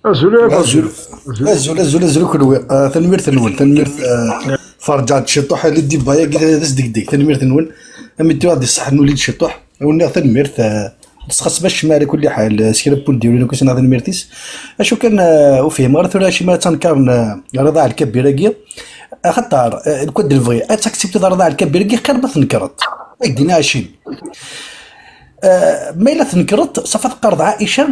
أزول يا فاضل. أزول أزول. أزول أزول أزول كلوي تنميرت الأول تنميرت فرجعت شطوح اللي دي بايا كذا داس ديك تنميرت الأول أمي تو غادي الصح نولي شطوح ولنا تنميرت تسخص باش مالي كل حال سكرب بول ديالو كنت هذا نميرتيس اشو كان وفيه مرة ثلاثة شي ما تنكرن رضاع الكبيرة كيا خطر الكود الفغي اتاكسبت رضاع الكبيرة كيا خير ما تنكرت دينا شي ما إلا تنكرت صفات قرض عائشة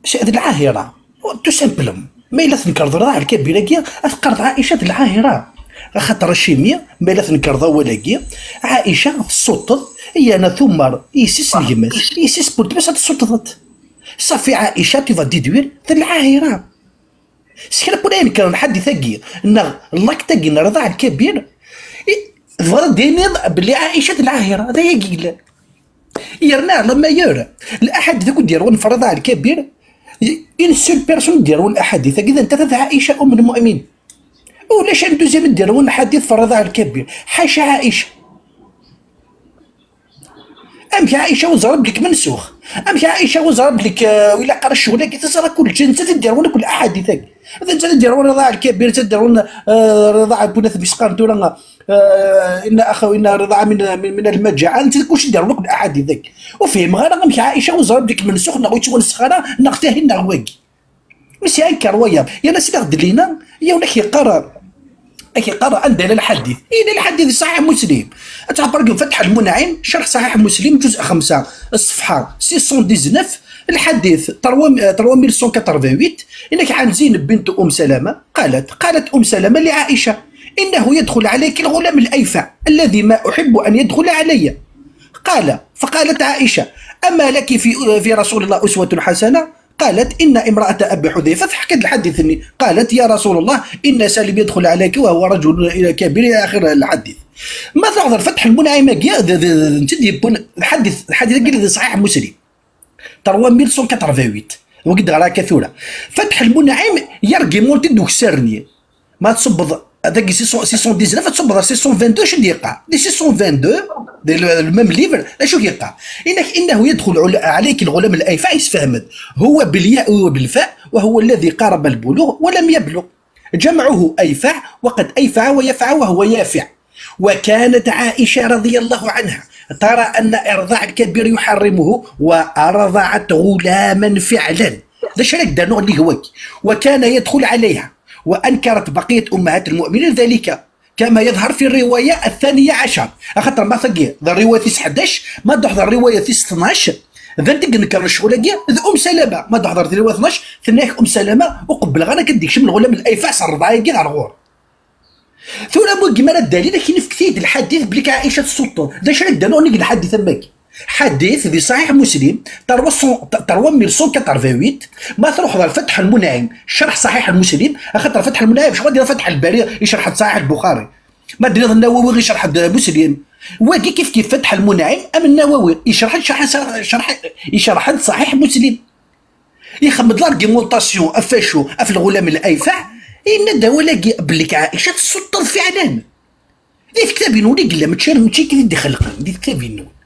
شاد العاهرة تو سامبلوم ما إلا تنكرت رضاع الكبيرة كيا قرض عائشة العاهرة خاطر الشيمية ما إلا تنكرض ولا كيا عائشة تسطط هي انا ثمر يسيس الجماس يسيس بولت بس تسططت صافي عائشة تيفا ديدوير العاهرة سكرا بولا كان حد ثقي ان اللاك تاقي الرضاع الكبير فرض ديني بلي عائشة العاهرة هذا يقيل يرنا لما يرى الاحاديث كون ديرون في الرضاع الكبير ان سول بيرسون ديرون الاحاديث اذا انت عائشة ام المؤمنين ولاش انتو زي ديرون الحديث في الرضاع الكبير حاشا عائشة امك عائشه وزرب لك منسوخ امك عائشه وزرب لك ولا قرا الشغل كي تصرا كل جنس تديرون كل احاديثك اذا انت تديرون رضاع الكبير تديرون رضاع بنات بسقان تولا ان اخو ان رضاع من المجاعه انت كلشي ديرون كل احاديثك وفهم غير امك عائشه وزرب لك منسوخ نغوي تونسخنا نغتاهي نغواكي ماشي هكا روايه يا ناس اللي غد لينا يا ولا كيقرا قرأ عندنا الحديث إلى الحديث صحيح مسلم تعبر فتح المنعم شرح صحيح مسلم جزء 5 الصفحة 619 الحديث 3188 إنك عن زينب بنت أم سلمة قالت أم سلمة لعائشة إنه يدخل عليك الغلام الأيفع الذي ما أحب أن يدخل علي فقالت عائشة أما لك في رسول الله أسوة حسنة قالت إن امرأة أبي حذيفة فحكت الحديث قالت يا رسول الله إن سالم يدخل عليك وهو رجل كبير إلى آخر الحديث ما تحضر فتح المنعم الحديث قال صحيح مسلم 3188 وقد غرا كثورة فتح المنعم يرقي مولتي دوك سرني ما تصبض هذاك 619 تصبض 622 شنو يقع 622 الميم ليفر شو يقع انه يدخل عليك الغلام الايفع يسفهمد هو بالياء وبالفاء وهو الذي قارب البلوغ ولم يبلغ جمعه ايفع وقد ايفع ويفع وهو يافع وكانت عائشه رضي الله عنها ترى ان ارضاع الكبير يحرمه وارضعت غلاما فعلا ذا شرك دانو اللي هوك وكان يدخل عليها وانكرت بقيه امهات المؤمنين ذلك كما يظهر في الروايه الثانيه عشر خاطر ما ثقي الروايه 11 ما تحضر الروايه 12 ذا انت نكر الشغل كاع ام سلمه ما تحضر الروايه 12 ثناك ام سلمه وقبل غير كديك من الغلام الايفع صار رضعي كاع الغور ثم مو كيما الدليل كاين في كثير الحديث بليك عائشه السلطان ذا شنو دانو نقل الحديث تماك حديث في صحيح مسلم 3188 ما تروح على فتح المنعم شرح صحيح المسلم خاطر فتح المنعم شغل ديال فتح الباري يشرح صحيح البخاري ما دري النووي يشرح مسلم واكي كيف فتح المنعم ام النووي يشرح صحيح مسلم يخمد لارغيمونطاسيون افاشو اف الغلام الايفع ان دولاكي بليك عائشه تسطر فعلا ديك كتابي نولي قلا ما تشارك كيف يدي خلقا ديك كتابي نولي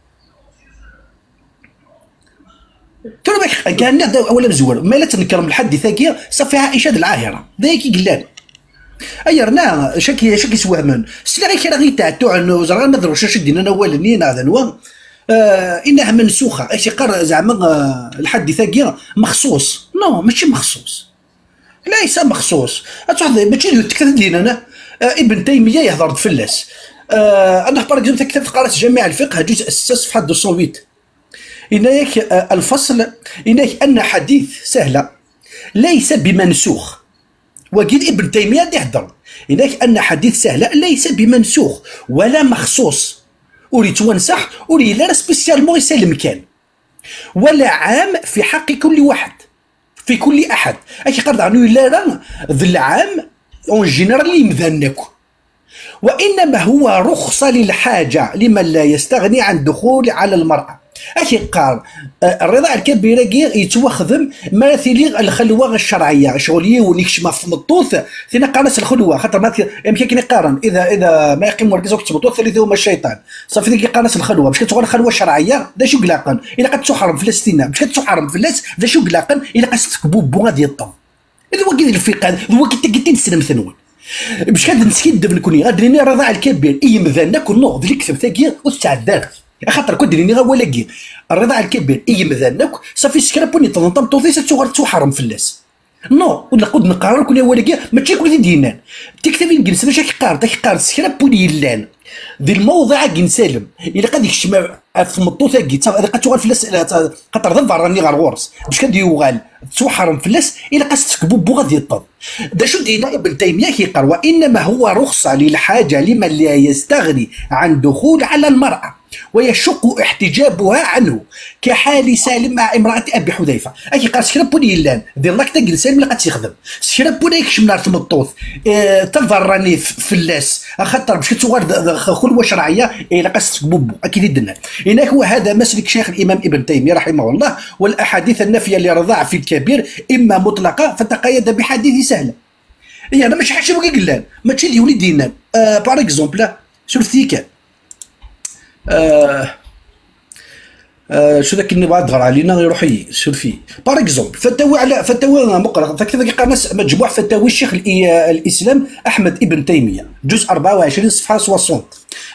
كان اولا مزور ما لا تنكرم الحديث كي صافي عائشه العاهره ذاك قلان ايرنا شكي سوهمن سلا غير تاعتو عن زرا ما دروش اش دينا اولني هذا نوا انها منسوخه اش يقرا زعما الحديث كي مخصوص نو ماشي مخصوص ليس مخصوص ماشي تكتب لينا انا ابن تيميه يهضر فلاس انا باغ كتبت قرات جامع الفقه جزء 6 صفحه 208 إنك الفصل إنك أن حديث سهلة ليس بمنسوخ وقيل ابن تيمية يهدر إنك أن حديث سهلة ليس بمنسوخ ولا مخصوص أريد تونسح أريد لا سبيسيالمون يسلم كان ولا عام في حق كل واحد في كل أحد أكي قرد عنه لا ذي العام اون جينيرالي مذنك وإنما هو رخصة للحاجة لمن لا يستغني عن الدخول على المرأة اكي قال الرضاعة الكبيرة يتوخذم ماثلي الخلوة الشرعية شغلية ونكشما في مطوث ثنا قارنس الخلوة خاطر ما يمكن يقارن اذا ما يقيم مركزك في مطوث ثالث هما الشيطان صافي ذيك قارنس الخلوة باش كتقول الخلوة الشرعية ذا شو قلاقن الا قد تحرم فلسطين باش كتحرم فلاس ذا شو قلاقن الا قد تكبو بوغا ديال الطب ذو كي الفقه ذو كي تقدين السلام ثنون باش كان نسكد نكوني غادريني رضاع الكبير اي مثلا كون نوض اللي كتب ثاقي وتعدل خاطر كنت دريني ولاكي الرضاع الكبير اي مثلا صافي سكرابوني تنطم توضيس تحرم في الناس نو ولا قد نقرر كون ولاكي ماشي كل دينان تكتبين جلس باش كيقار سكرابوني لان ذي الموضع كنسالم الا قد يكشم في مطوثه كي قد تغال فلاس خاطر ظفر راني غير غورس باش كان يوغال توحرم فلاس الا قاس تكبو بو غادي يطب دا شو دينا ابن تيميه كيقال وانما هو رخصه للحاجه لمن لا يستغني عن دخول على المراه ويشق احتجابها عنه كحال سالم مع امراه ابي حذيفه اكي قال سكرابوني لان ذي الله كتا سالم اللي قد يخدم سكرابوني يكشم نار تمطوث تظهر راني فلاس خاطر باش تغار خلوه شرعيه الا قاس تكبو اكيد يدنا هناك هو هذا مسلك شيخ الامام ابن تيميه رحمه الله والاحاديث النافيه للرضاعه في الكبير اما مطلقه فتقيد بحديث سهله يعني انا ماشي حاجه قلال ماشي اللي وليد دينا بار اكزومبل شوف ثيك شو ذاك اللي بغا تغرى علينا يروح يشوف فيه بار اكزومبل فتاوى مقرأ فكذا قناص مجموع فتاوي الشيخ الاسلام احمد ابن تيميه جزء 24 صفحه 60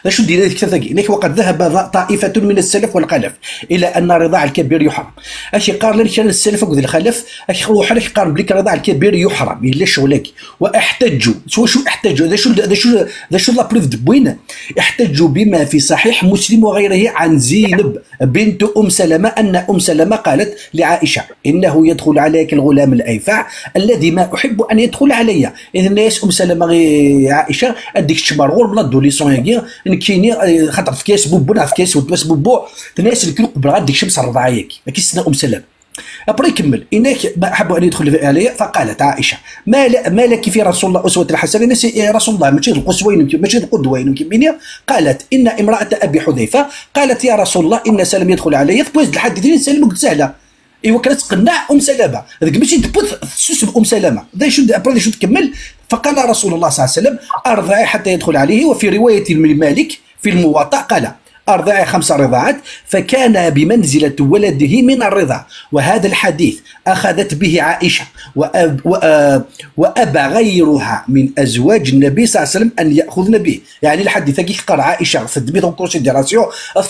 شو دير هذيك كذا وقد ذهب طائفه من السلف والخلف الى ان الرضاع الكبير يحرم اش قال لك كان السلف وذ الخلف اش روح لك قال بليك الرضاع الكبير يحرم الا شغلك واحتجوا شو احتجوا هذا شو لا بروف بوين احتجوا بما في صحيح مسلم وغيره عن زينب بنت سلمة ان سلمة قالت لعائشه انه يدخل عليك الغلام الايفع الذي ما احب ان يدخل علي اذا الناس سلمة عائشه اديك تشمرغور من الدوليسون كاينين خاطر في كاس بوبو في كاس ودماس بوبو الناس اللي كانوا قبل غاديك شمس الرضاعيه ما كيستنى سلمة ابري يكمل انك ما احب ان يدخل علي فقالت عائشه ما لك في رسول الله اسوه حسنه رسول الله ماشي القسوين ماشي القدوين قالت ان امراه ابي حذيفه قالت يا رسول الله ان سلم يدخل علي فبوز الحديثين سلم قلت سهله ايوا كانت تقنع سلمة هذيك ماشي تبوث تسوس سلمة ذا شو ابري شو تكمل فقال رسول الله صلى الله عليه وسلم ارضعي حتى يدخل عليه وفي روايه مالك في الموطأ قال أرضعي 5 رضاعات فكان بمنزلة ولده من الرضاع وهذا الحديث أخذت به عائشة وأبى غيرها من أزواج النبي صلى الله عليه وسلم أن يأخذن به يعني الحديث كي قرأ عائشة في الدمي دون كونسيديراسيون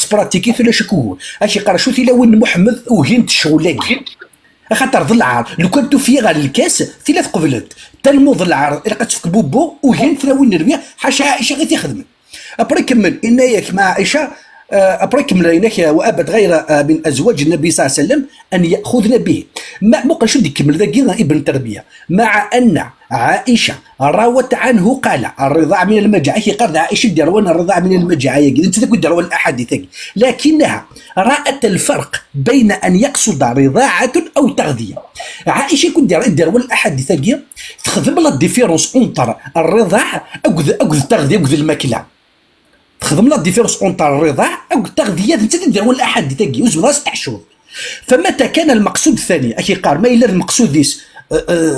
تبراتيكي في شكون أشي قرأ شو تلاوين محمد وهنت شغلك خاطر ظلعار لو كنت في غير الكاس ثلاث قبلت تلمو ظلعار إلا قد تفك بوبو وهنت تلاوين نربيه حاشا عائشة غير تخدم أبري كمل إناياك مع عائشة أبري كمل إناك وأبد غير من أزواج النبي صلى الله عليه وسلم أن يأخذن به ما مقل شو دي كمل ذا ابن تربية مع أن عائشة راوت عنه قال الرضاع من المجاعة قال عائشة دير وانا الرضاع من المجاعة انت تقول دير الأحاديث لكنها رأت الفرق بين أن يقصد رضاعة أو تغذية عائشة كنت دير الأحاديث تخدم لا ديفيرونس اونتر الرضاع أو التغذية أو الماكلة تخدم لا ديفيرونس اونتر الرضاع أو التغذية انت تدير الأحاديث وزبراس تحشوض فمتى كان المقصود الثاني أكي قال ما إلا المقصود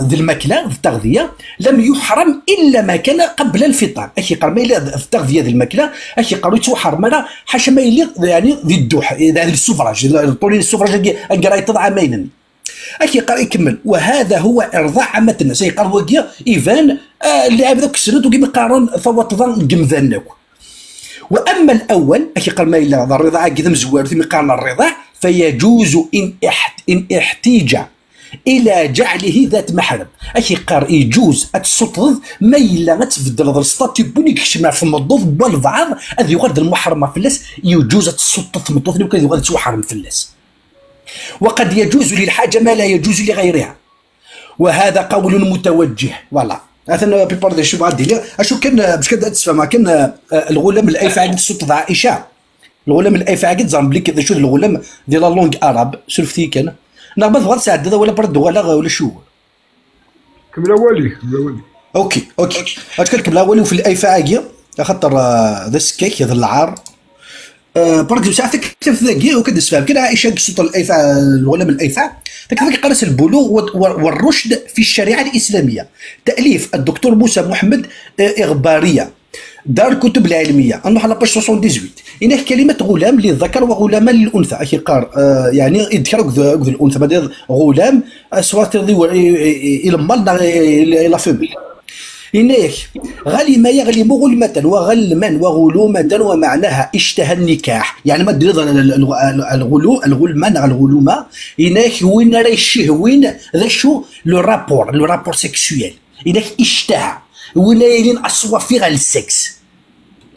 ذي الماكله التغذيه لم يحرم الا ما كان قبل الفطار اكي قال ما الا التغذيه ذي الماكله اكي قالوا يتحرم انا حاشا ما يليق يعني ذي الدوح ذي السفراج طولين السفراج قرايه تضع مينا اكي قال يكمل وهذا هو ارضاع عامه الناس قال هو ايفان اللي عبد ذاك السند وكيما قارن فوت ظن جمذنك واما الاول اكي قال ما الا الرضاعه كذا مزوار ثم قارن الرضاع فيجوز ان احتيج الى جعله ذات محرم اكي قار يجوز اتسطض ما الا غتبدل السطاتي بونيك شمع في المضوض بالبعض هذه يغرد المحرمه في الناس يجوز تسطط في المضوض وكذا يغرد تحرم في الناس وقد يجوز للحاجه ما لا يجوز لغيرها وهذا قول متوجه فوالا مثلا بيبار دي شو غادي لي اشو كان باش كنت تفهم كان الغلام الايفع قد تسطط عائشه الغلام الايفع قد زعما بلي كذا شو الغلام ديال لا لونغ اراب شفتي كان لا ما تبغى تساعد هذا ولا برد ولا شو كمل اولي اوكي كمل اولي وفي الايفاعيه خاطر ذا السكيك هذا العار برك ساعتك كيف ذاكي وكدس فهم كده عائشه قصه الايفاع الغلام الايفاع ذاك قرس البلوغ والرشد في الشريعه الاسلاميه تاليف الدكتور موسى محمد اغباريه دار الكتب العلميه نروح على باج 78 هناك كلمه غلام للذكر وغلاما للانثى اخي قار يعني يذكر الانثى بعد غلام سواء الى المال الى فيميل هناك غلم يغلم غلمة وغلما وغلومة ومعناها اشتهى النكاح يعني ما دير الغلمان الغلومة هناك وين راه الشهوين ذا شو لو رابور سيكسويل هناك اشتهى وين يلين اصوافي على السكس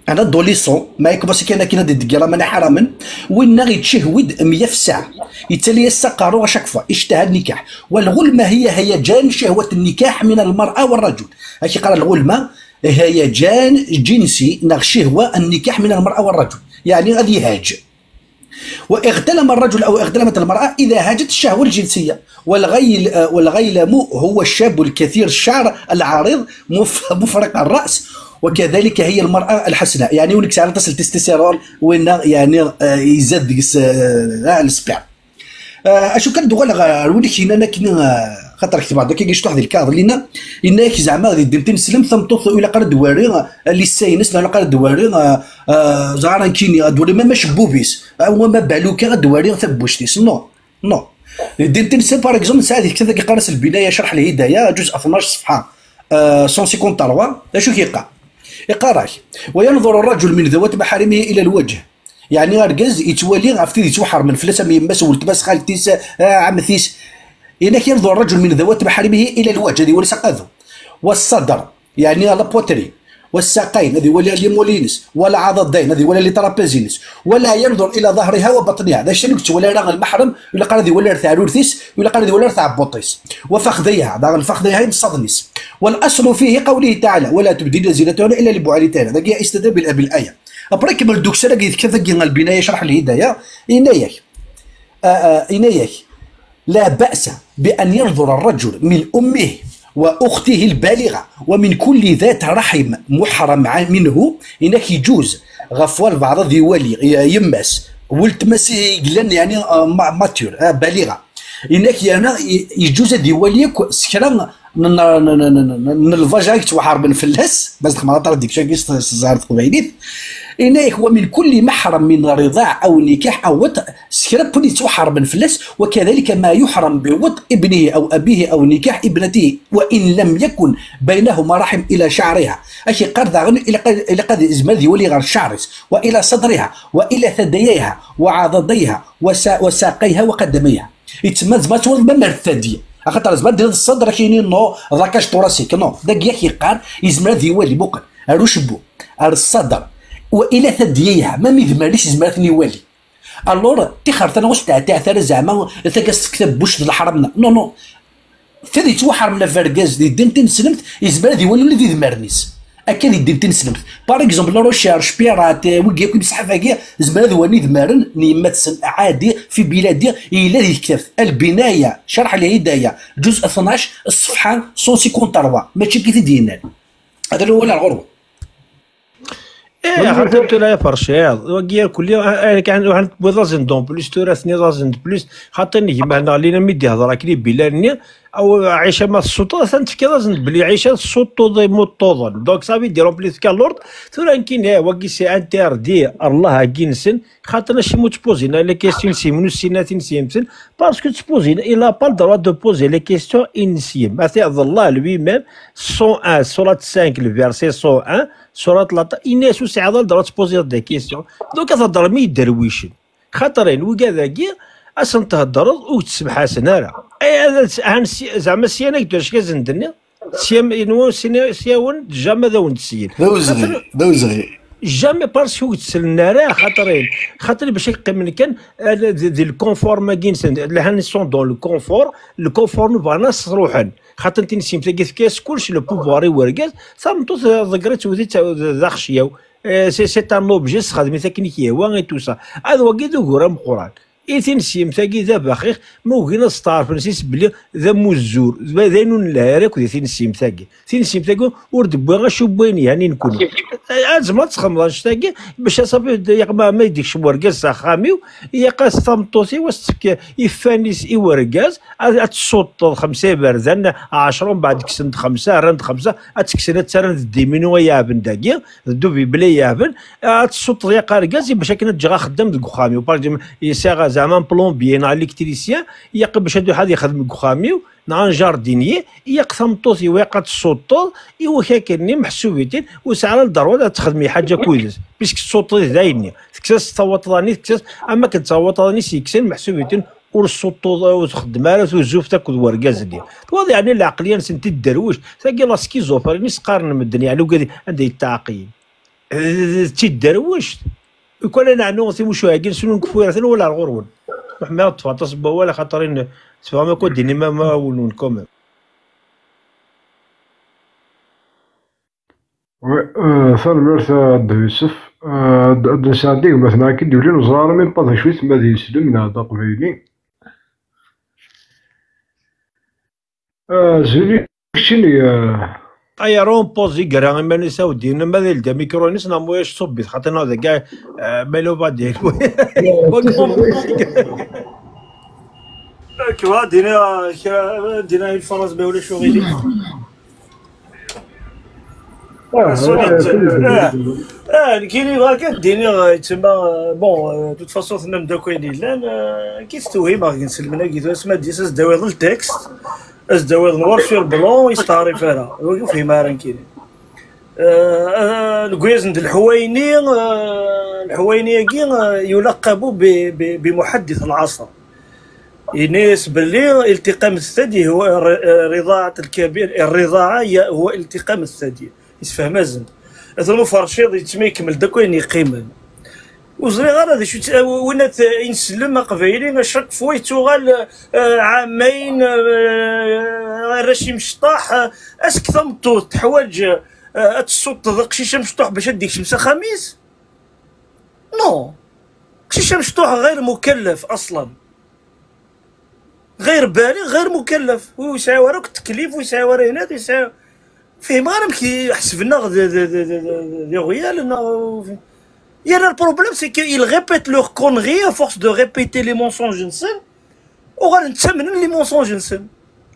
انا دوليسون ما يكبس كاين دي دكيرا مانا حراما وين غيتشهود 100 في الساعه يتسالي السقر شاك فوا اشتهى النكاح والغلمه هي هيجان شهوه النكاح من المراه والرجل هاشي قال الغلمه هيجان جنسي نغ شهوه النكاح من المراه والرجل يعني غادي يهاج واغتلم الرجل او اغتلمت المراه اذا هاجت الشهوه الجنسيه والغيلم هو الشاب الكثير الشعر العريض مفرق الراس وكذلك هي المرأة الحسناء يعني ولك ساعة تصل تستيرون وين يعني يزاد ديك السبير اشو كان دوغ ولك هنا كنا خاطر كتب هذاك كيشطح هذه الكادر لينا انك زعما غادي دير تنسلم ثم توصل الى قرد دواري اللي ساينس لا قرد دواري زعما كيني دواري ما شبوبيس هو ما بالوكا دواري ثبوشتيس نو دير تنسل باغ اكزومبل ساعه كذا كيقرس البدايه شرح الهدايه جزء 12 صفحه 153 اشو كيقع يقرأ وينظر الرجل من ذوات محارمه الى الوجه يعني رجز يتولي عرفتي يتوحر من فلسه يمس ولتباس خالتيس عمثيس هناك ينظر الرجل من ذوات محارمه الى الوجه هذه وليس قاذو والصدر يعني لابوتري والساقين هذه ولا ليمولينس ولا عضدين هذه ولا لترابيزينس ولا ينظر الى ظهرها وبطنها هذا الشيء ولا راه المحرم ولا قال هذه ولا رث عرورثيس ولا قال هذه ولا رث عبوطيس وفخذيها هذا الفخذيها يمصدنيس والاصل فيه قوله تعالى ولا تبدين زينتهن الا لبعولتهن هذا جاء استدل بالايه ابرك من الدكسره كذا البنايه شرح الهدايه إنايك لا باس بان ينظر الرجل من امه واخته البالغه ومن كل ذات رحم محرم منه انك يجوز غفوال بعض ذي ولي يمس ولتمس يقلن يعني ماتيور بالغه انك يعني يجوز ذي وليك سكرا الفاجا توحر بن فلاس بس ما طرد ديك شاكي زارت قبيليت إنك ومن كل محرم من رضاع أو نكاح أو وطء سكرت بني توحر بن فلاس وكذلك ما يحرم بوطء ابنه أو أبيه أو نكاح ابنته وإن لم يكن بينهما رحم إلى شعرها أشي قرض إلى قد إزمال ذي ولي غير شعرس وإلى صدرها وإلى ثدييها وعضديها وساقيها وقدميها يتسمى زبات ما الثدي خاطر زبات ديال الصدر كاينين نو ذاكاش توراسيك نو داك ياك يقال يزمال ذي ولي بوقن أروشبو الصدر والى ثدييها ما ميذماليش زمرتني والي الور تخرت انا واش تاع زعما تاكاس كتاب بوش الحرمنا نو ثدي توحر من فركاز دي دين تنسلمت يزبال ذي ولي ذي ذمرنيس اكاد يدين تنسلمت باغ اكزومبل روشيرش بيرات ويكي بصحه فاكيا زبال ذي ولي ذمرن نيماتسن عادي في بلادي الى ذي كتاب البنايه شرح الهدايه جزء 12 الصفحه 153 ماشي كي تدينا هذا هو الغرو خاطر لا فرشاد وكيا كل كان واحد بوزازن دون بليس توراسني زازن بليس خاطر نجي هنا لينا ميدي هضره كلي بلاني او عيشه ما السلطه تنتفكي لازم بلي عيشه السلطه ضي موطوضن دونك صافي ديرون بليس كالورد ثورا كاين وكي سي انتر دي الله كينسن خاطر شي مو تبوزينا لي كيستيون سيمنو سيناتين سيمسن باسكو تبوزينا الا با الدروا دو بوزي لي كيستيون انسيم مثلا الله لوي ميم 101 سوره 5 الفيرسي 101 سورة لاطا الناس وسعادة الدرا تبوزي دي كيستيون دوك تهضر مي درويشن خاطرين وكذاكي اصلا تهضر وتسمح حسن راه زعما سيانك داش كازندني سيام انو سياون جامي ذاون تسيل دوزغي جامي باسكو تسلنا راه خاطر باش يقيم كان دي الكونفور ما كاينش لهان سون دون الكونفور نبغى روحا خاطر انت نسيم تلقى في كاس كلشي لو بوفوار يوركاز صامتو ذكرت وديت ذاخشياو سي ان اوبجي خدمي تكنيكيه هو غير تو سا هذا هو كي دوغورا مقران إيتين تاكي ذا باخيخ موكينا ستار فرنسيس بلي ذا موزور ذاينون الهراك ذا تين تاكي ورد بوغا شو بوين يعني نكون ازما تخمض تاكي باش صافي يقما ما يديكش ورقاز خاميو يقاس طمطوسي وستك يفانيس ورقاز تصوت 5 بردان 10 بعد كسند 5 رند 5 اتكسنت ترند ديمينو يابن داكي دوبي بلا يابن تصوت يا قارقاز باش كانت جا خدام ديك خاميو باغ يساغ زعما بلومبيي نا الكتريسيان يق باش هادو حد يخدم خاميو نا جاردينيي يقثم طوسي ويقات الصوت ايوا كاكني محسوبيتين وسعر الضروره تخدمي حاجه كويس بيسك الصوت دايني تكساس تصوت راني تكساس اما كتصوت راني سيكسين محسوبيتين والصوت وتخدم على وزوف تاكل ورقاز ديال واضح يعني العقليه نسنتي الدرويش تاكي لا سكيزوفريني سقارن من الدنيا يعني وكادي عندي التعقيد تي الدرويش يكون انا نوصي مشو هاكين سنون كفويرة ولا الغرون محمد تفاطس ولا خاطرين تفهم ما كوديني ما ولون كوميم ثان مرثا يوسف سعديك مثلا كي ديولين وزرار من بطا شويت ما ذي يسلمنا هذا قبيلي زيني شني اي رون بوزي كرا ما نساودين ما ذي الدا ميكرونيس نامويش صبي خاطر هذا كاع مالو بعدين كوا دينا الفرنس بولا شغيلي كاين غاك ديني تما بون دوت فاصون ثنا نبداو كاينين لان كيستوهي باغي نسلمنا كيتو اسما ديس اس داوي ظل التكست اس داوي نوار سور بلون يستعرف فيها وقف هي مارن كاين الكويز ند الحويني كي يلقب بمحدث العصر يناس باللي التقام الثدي هو رضاعة الكبير الرضاعة هو التقام الثدي يتفهم زين هذا مفرشيض يتم يكمل داك وين يقيم وزري غير هذا شو وين ينسلم قبايلي شك فوي توغال عامين راشي مشطاح اسك ثمطو تحواج تصوت قشيشه مشطوح باش ديك شمسه خميس نو قشيشه مشطوح غير مكلف اصلا غير بالغ غير مكلف ويسعى وراك التكليف ويسعى ورا هنا يسعى فيه ما كي حسبنا دي غيال يا le problème c'est qu'ils répètent leurs conneries à force de répéter les mensonges نسن وغنتمنن لي مونسونج نسن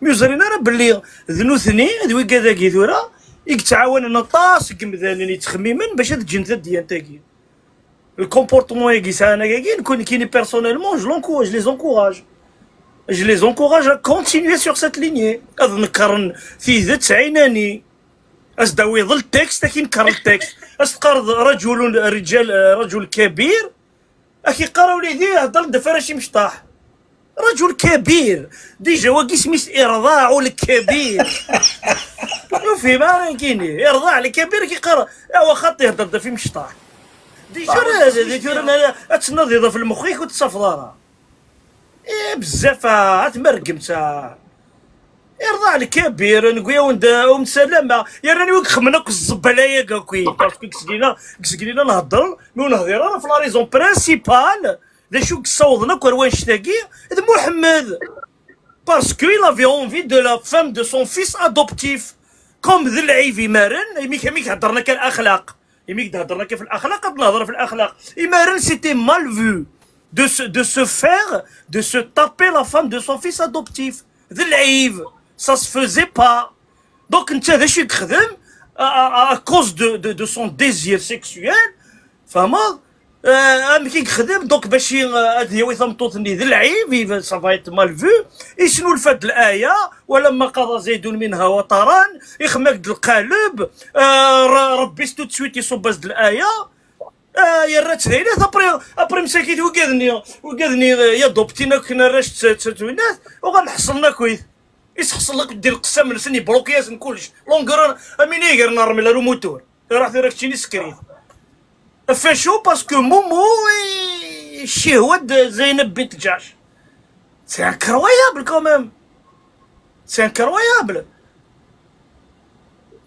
ميوزرينا راه باللي ذنوثني ذوي كذا كيثورا يتعاون نطاس كمذانني تخميما باش هاد الجنثه ديالتاكي الكومبورتمون يقيس انا كاين نكون كيني بيرسونيلمون je les encourage à continuer sur cette lignée اذكر في ذات عيناني أصداوي ظل تكست لكن كار التكست أستقرض رجل كبير أخي قراو لي ذي هضر دفرشي مشطاح رجل كبير ديجا واقي سميس إرضاع الكبير في ما كايني إرضاع الكبير كي قرا هو خط يهضر في مشطاح ديجا هذا تنضيض في المخيك وتصفضارها بزاف تمرقمتها يرضى على كبير نقول وند سلامه يا راني وك خمنك الزبلايه كاكوي باسكو كسكلينا نهضر نهضر انا في لا ريزون برينسيبال دا شو كصوضنا كروان شتاكي هذا محمد باسكو il avait envie de la femme de son fils adoptif كوم ذي العيف يمارن يميك هضرنا كالاخلاق يميك هضرنا كيف الاخلاق قد نهضر في الاخلاق يمارن سيتي مال فو de se faire de se taper la femme de son fils adoptif ذي العيف ça se faisait pas donc انت هذا شو يخدم à cause de son désir sexuel فهمت كي يخدم دونك باش هذه هو ثمطوطني ذي العيب صافايت مال فو يشنو الفات الايه ولما قضى زيد منها وطرا يخمك القالب ربي تو تسويت يصب الايه يا رات هنا ابري مساكيت وقاذني يا دوبتينا كنا راش تسوينات وغنحصلنا كويس يسحصل لك دير القسام لسني بلوكياس كلش لونغر امين يقر نرمي له الموتور راح راك تشيني سكريت فاشو باسكو مومو الشهوة زينب بنت جاش سي انكرويابل كوميم سي انكرويابل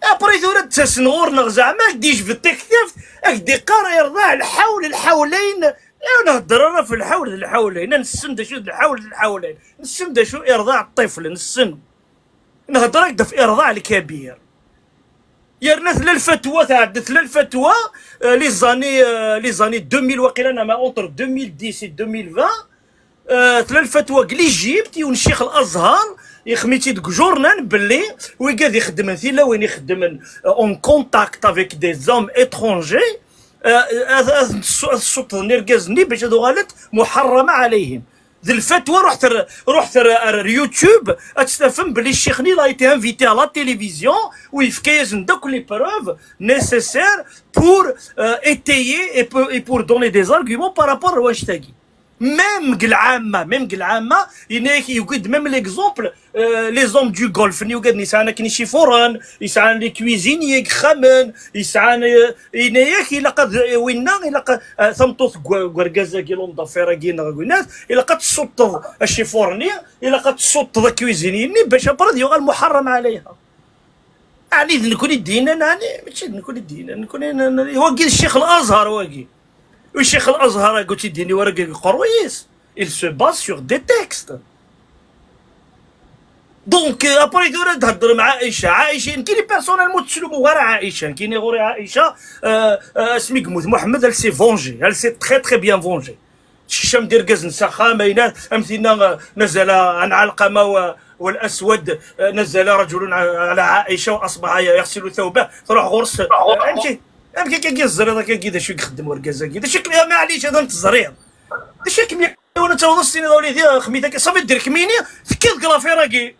ابري ثورة تسنغور زعما ديش في التكتاف اكدي قارا يرضع الحول الحولين نهضر انا في الحولين نسن شو الحولين نسن شو ارضاع الطفل نسن نهضر هكذا في ارضاع الكبير يا ناس للفتوى تعدت للفتوى لي زاني 2000 وقيلا انا ما اونتر 2010 2020 الفتوى قلي جيبتي ونشيخ الازهر يخميتي دك جورنال باللي ويقعد يخدم ثيلا وين يخدم اون كونتاكت افيك دي زوم اترونجي الصوت نركزني باش هذو غلط محرمه عليهم ذي الفتوى رحت اليوتيوب اتستفهم بلي الشيخ ني لا ايتي انفيتي على لا تيليفزيون ويفكايز دوك لي بروف نيسيسير بور ايتيي اي بور دوني دي زارغيومون بارابور واش تاقي ميم العامه يقعد ميم ليكزومبل لي زوم دو غولف يقعد يسعنا كني شي فوران يسعنا لي كويزيني خمن يسعنا يناياك الا قد وينا الا قد ثمطوث كوركازا كيلون دافيرا كينا غوناس الا قد تصوت الشي فورني الا قد تصوت ذا كويزيني باش برد يغال محرم عليها يعني نكون الدين انا ماشي نكون الدين نكون هو الشيخ الازهر واقي والشيخ الازهر قلت يديني ورقه قرويس il se base sur des textes دونك ابري دورا تهضر مع عائشه يمكن لي بيرسونيلمون تسلموا غير عائشه كاين غير عائشه سميك محمد elle s'est vengée elle s'est très bien vengée الشام دير كاز نسخه ماينات امثلنا نزل عن علقمه والاسود نزل رجل على عائشه واصبح يغسل ثوبه تروح غرس امشي كي الزريضه كي شو يخدم وركازا كي شكل معليش هذا التزريض شكل وانا توصلني وليدي خميتك صافي دير كميني فكيت كلافيرا كي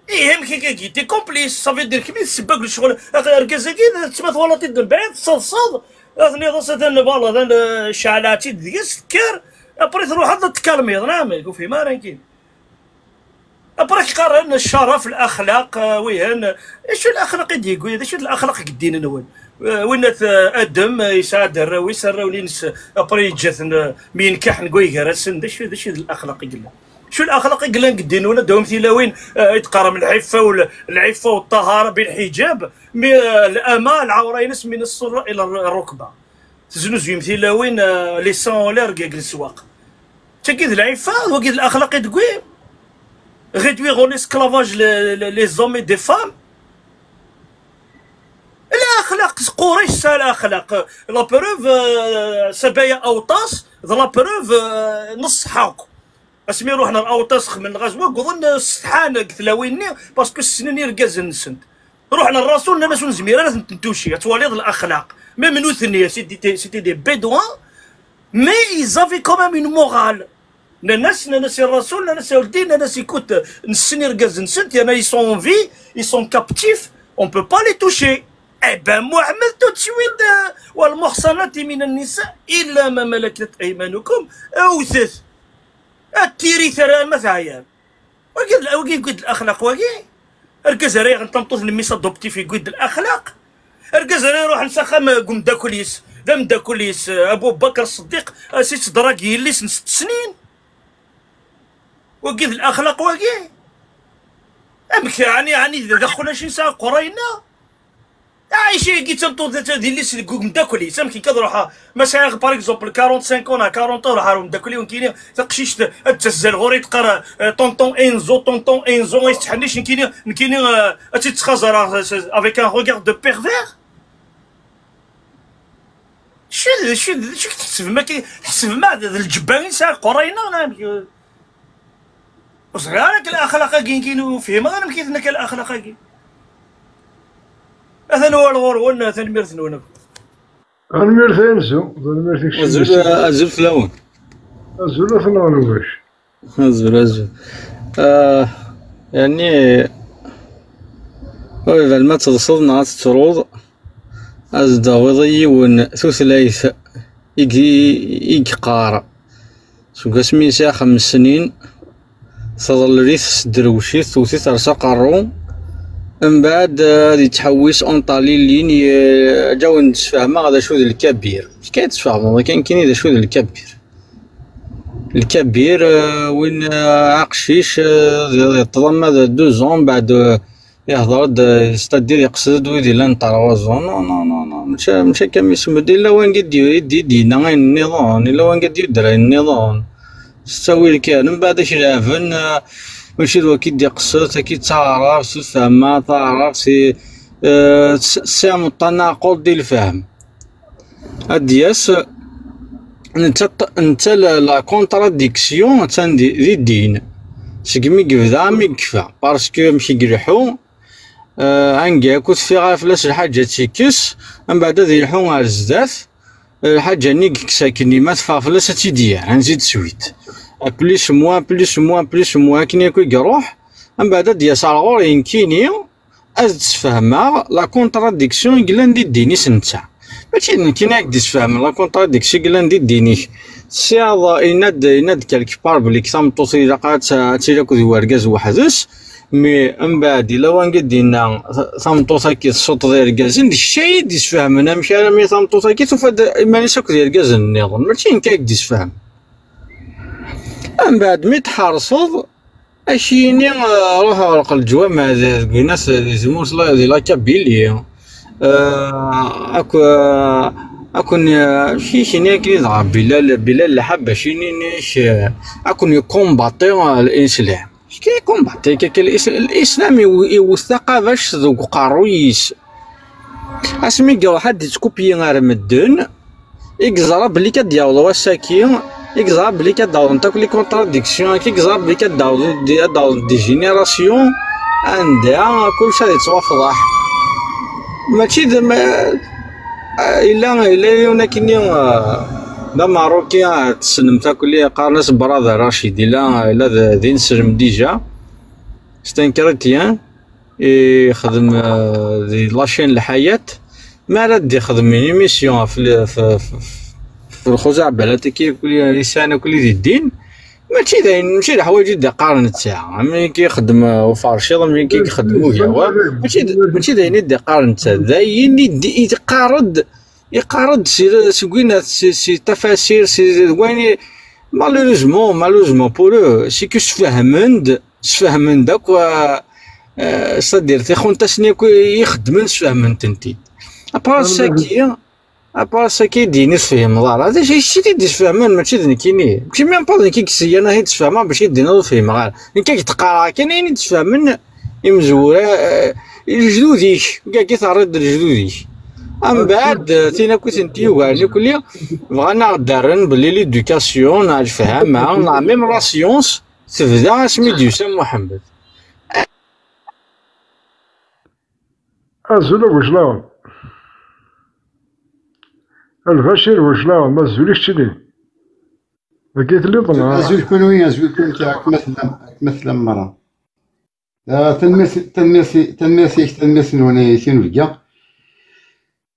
ايه كي تي كومبليس صافي دير كميني سباك الشغل ركازا كي تسمات ولاطي من بعد صد اثني ضصت البالا شعلاتي ديال سكر ابري تروح هذا تكالمي نعم يقول في ما راكين ابرك قارن الشرف الاخلاق وين شو الاخلاق يقول شو الاخلاق قدينا نوال وين ادم يساعد الراويس الراولينس ابري جات مين كحن كوي غرسن شو الاخلاق يقول شو الاخلاق يقول قدينا ولا دوم وين يتقارن العفه والعفه والطهاره بالحجاب الامال العورينس من السره الى الركبه تزنوز يمثل وين لي سونلير كاع السواق تكيد العفه وكيد الاخلاق تقول réduire en esclavage les hommes et des femmes الاخلاق قريش سال اخلاق لا بروف سبايا اوطاس لا بروف نص حاكو اسمي روحنا الاوطاس من الغزوه قظن سحان كثلاويني باسكو السنين يركز نسنت روحنا الرسول ناس نزمير انا نتوشي تواليض الاخلاق ميم نو ثنيه سيتي دي بيدوان مي ايزافي كومام اون مورال ناس الرسول ناس ولدي ناس يكوت نسني ركز نسنت يعني ils sont en vie ils sont captifs on peut pas les toucher eh ben محمد tout de suite والمحصنات من النساء الا ما ملكت ايمانكم او ثث التيري ثرى مثايا وقيل قد الاخلاق وقيل ركز راه غنطمطوث الميسا دوبتي في قد الاخلاق ركز راه روح نسخم قم داكوليس دم داكوليس ابو بكر الصديق سيت دراكي ليس 6 سنين وقيد الاخلاق وقيد امك يعني دخلنا شي ساعه قرينا عايشه كي تمطو هذه اللي سلكوك داكلي سامكي كتروح مثلا باغ اكزومبل 45 ولا 40 روح راهم داكلي وكاين تقشيش تهزل غوري تقرا طونطون انزو يستحنيش كاين تتخزر افيك ان روغار دو بيرفير شو تحسب ما كيحسب ما الجبانين ساعه قرينا وصغارك الاخلاق كاين فيهم انا مكيتنا كالاخلاق كاين هذا هو الغور وانا ثاني ميرثنونا الميرثنسو ازول فلاون ازول فلاون واش ازول يعني وإذا ما تصدنا تروض أزدا وضي ون ثلاث يجي قارة سوق اسمي ساعة 5 سنين تظل ريث دروشي ثوثي ترسق الروم من بعد يتحوس اونطالي لين جاو نتفاهما هذا شو الكبير اش كيتفاهموا كاين اذا شو الكبير وين عقشيش تضم هذا 2 زون بعد يهضر ستادير يقصد ويدي لان طروازون. نو نو نو نو مشا كامل يسمد الا وين قد يدي دينا غير النظام الا وين قد يدير النظام تساوي كان من بعد شرافن ماشي دوا كي يقصد كي تعرف تفهم تعرف سي سام التناقض ديال الفهم ادياس انت لا كونتراديكسيون دي الدين سكمي كبدا مي كفا باسكو مشي يريحو عنكا كنت في غافلاس الحاجه تيكس من بعد يريحو على الزداف الحاجه نيك ساكني ما تفافلاس تيديا غنزيد سويت بليس موا كي يروح من بعد ديال غور يمكنني از تفهمها لا كونتراديكسيون كلان دي ديني سنتا ماشي كاين تفهم لا كونتراديكسيون كلان دي ديني سياض يناد كالك بار بلي كثام توصي لقات تيلاكو وركاز وحدس مي من بعد الا وان قدينا ثام توصاكي الصوت ديال الكازن الشيء ديسفهمنا مشى على مي ثام توصاكي تفاد مانيش هاك ديال الكازن النظام ماشي كاين ديسفهم من بعد مي تحرصد اشيني روح ورق الجوام هذا الناس يسموه ديال لا كابيلي اكون شيني كي ضرب بلال الحبه شيني نيش اكون يكومباتي الاسلام كي يكومباتي الاسلام يوثق باش ذوك قرويس اسمي كاع واحد تكوبي غير مدن يقزر بلي كدياوض وساكين يقزر بلي كداوض نتا كل كونتراديكسيون كيقزر بلي كداوض دي جينيراسيون عندها كلشي يتوافضح ماشي الا ولكن لا ماروكي تسلم تاكل قارنس براذر رشيد الا ذي نسلم ديجا ستان كريتيان يخدم ذي لاشين الحياة ما راد يخدم ايميسيون في الخزعبلة كي كل لسان كل ذي الدين ماشي الحوايج دي قارن تاعها ملي كيخدم وفارشيض ملي كيخدمو هو ماشي داين يدي قارن تاع داين يقارد سكوينا سي تفاسير سي وين مالوزمون بولو سي كو سفهمن داك صدير تيخون تسني يخدمن سفهمن تنتي ابار ساكي ديني تفهم دار هذا شي دي تفهمن ماشي دني كيني ماشي ميم با دني كيكسي انا هي تفهمها باش يدينا تفهم غير كي تقرا كاين تفهمن يمزوره الجدوديك كاع كي تعرض لجدوديك من بعد تينا كنت نتيو كاع كلي بغانا غدارن بلي ليدوكاسيون نع الفهم مع ميم لا سيونس تبدا سميتو سام محمد ازولو واش لا البشير واش لا ما زوليش تشدي لقيت اللي طلع ازول كونوي ازول كون تاعك مثلا مرة تنميسي نوني سينوكا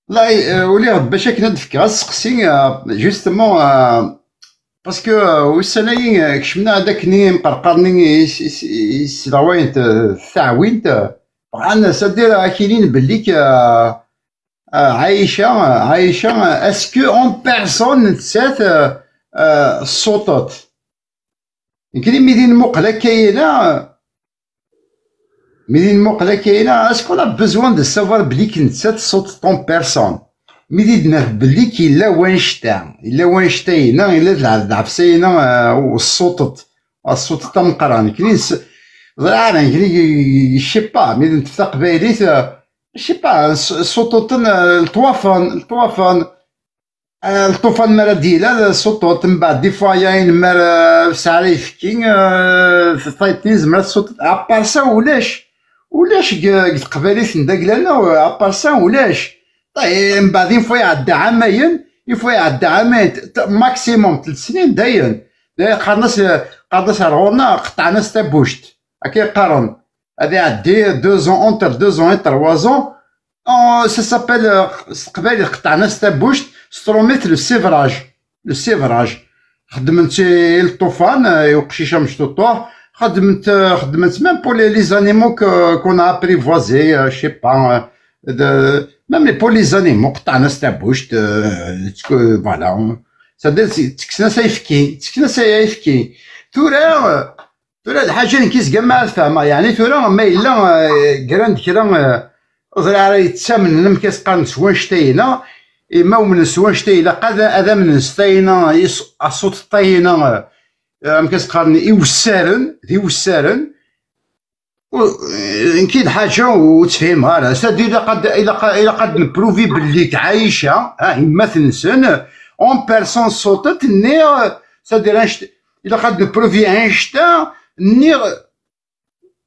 لا ولي باش كنا نفكر سقسي جوستومون باسكو وسنايين كشمنا هذاك ني مقرقرني يسراوين الثعوين بغانا سادير كاينين بليك عايشة اسكو اون بيرسون نتسات الصوتات يمكن ميدين مقلة كاينة اسكو لا بوزوان دو سافوار بليك نتسات صوت طون بيرسون ميدين بليك الا وانشتا الا العفسينا والصوت تمقران كاين ضرعنا كاين شي با ميدين تفتح قبايليت شي با صوتوت الطوفان مرا ديلا صوتوت من بعد دي فوا ياين مرا ساعه يفكين في فايتين زمرات صوت ابارسا ولاش قباليت نداكلانا ابارسا ولاش طيب من بعدين فوا يعدى عامين ماكسيموم 3 سنين داين قارناس رغونا قطعنا ستابوشت هكا قارن هذا يعدي 2 ans اونتر 2 ans et 3 ans ça s'appelle قبالي قطعنا ستابوشت ستروميت لو سيفراج خدمت الطوفان وقشيشه مشطوطوه خدمت ميم بور لي زانيمو كون ابريفوازي شي با ميم لي بور لي زانيمو قطعنا ستابوشت فوالا سادير تكسنا سايفكي تورا ترى الحاجه اللي كيس كاع فاهمه يعني ترى ما الا كراند كرا زرع يتسامن لم كيسقان سوان شتينا اما من سوان شتينا قاد هذا من ستينا الصوت طينا ام كيسقان يوسارن كاين حاجه وتفهمها راه سادي الا قد نبروفي باللي عايشه ما تنسن اون بيرسون صوتت ني سادي الا قد نبروفي اينشتاين ني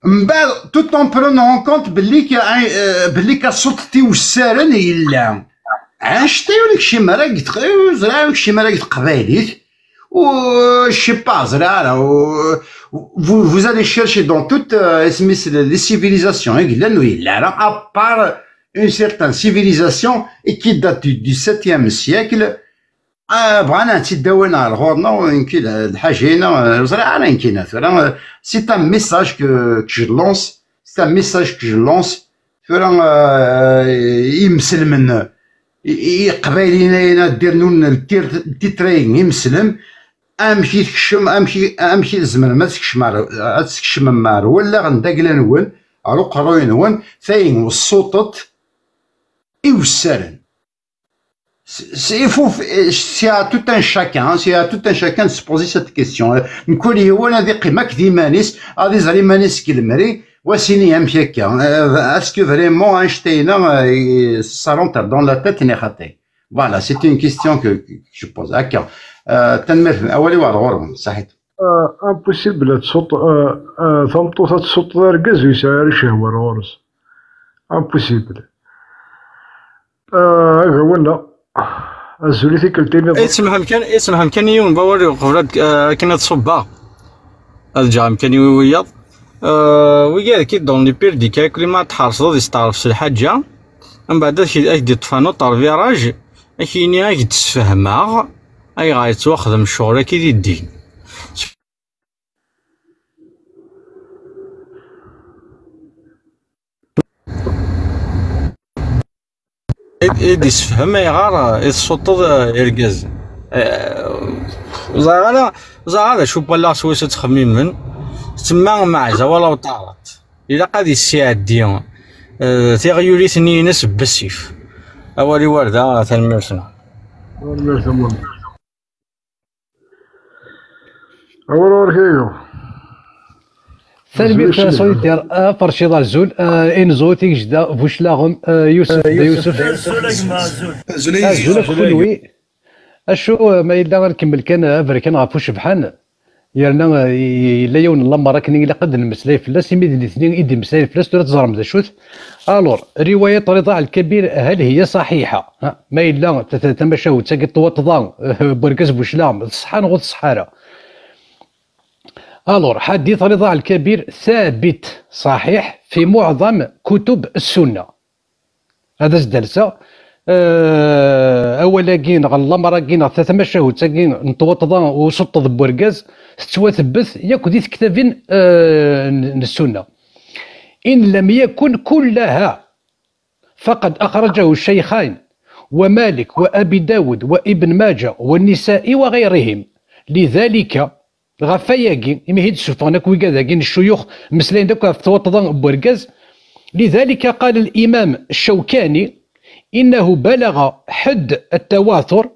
من بعد توت اون برونون اون كونت باللي كصوت تيوسارن يلا اينشتاين داكشي ما راه قلت زرا داكشي ما راه قلت قبايليت ou je sais pas, vous allez chercher dans toutes les civilisations, à part une certaine civilisation et qui date du 7e siècle, c'est un message que je lance, امشي الزمن ما تكشم مار ولا غنداكلا نون على قروي نون فاين والصوتت يوسرن سي tout un chacun de se poser cette question نقول هو انا ذي قيمك ديمانيس غادي زعما مانيس كلمري واسيني امشي هكا اسكو فريمون اينشتاين سارونتر دون لا تيت ني خاطي فوالا سي une question que je pose هكا تنمر اولي واحد غورم صحيت امبوسيبل تصوت ثمطوطه تصوت ركز ويسعر شهوه غورس امبوسيبل ولا الزوليتي كلتيني اسمها امكانيون باوري قبل كنا تصبا الجا امكانيون وياض ويا كي دون لي بير دي كالكولي ما تحرصوا يستعرف شي حاجه من بعد شي اجدي طفانو طار فيراج كايني غادي تفهمها اي غايتواخدم الشغل كي يدي يدي تفهم اي غار الصوت يركز زعما شوف ولا سويس تخمم من تما معزه ولا طارت الا قادي السيادي تيغيولي ثني ناس بالسيف اولي ورده تنمرسنا أول كيكو ثاني صوت ديال فرشيضه الزول انزو تيجدا فوشلاغم يوسف زول كلوي اشو ما الا غنكمل كان فركان غافوش بحال يالنا الا يون الله مراكني الا قد نمسلاي فلاس يمد الاثنين يدي مسلاي فلاس ولا تزرم ذا شوت الور روايه رضاع الكبير هل هي صحيحه ما الا تتمشاو تاكي طوطضا بركز بوشلاغم الصحه نغوض الصحاره الور حديث رضاع الكبير ثابت صحيح في معظم كتب السنه هذا الدرسه اولا كين غلا مرة كين تتمشاو تاكين نطوطضا وسطض بوركاز تتواثبث ياك ذي كتابين السنه ان لم يكن كلها فقد اخرجه الشيخان ومالك وابي داود وابن ماجه والنسائي وغيرهم لذلك غفاياكي يمهد سلطان كويكا الشيوخ مسلين داك توطضا بوركاز لذلك قال الامام الشوكاني انه بلغ حد التواتر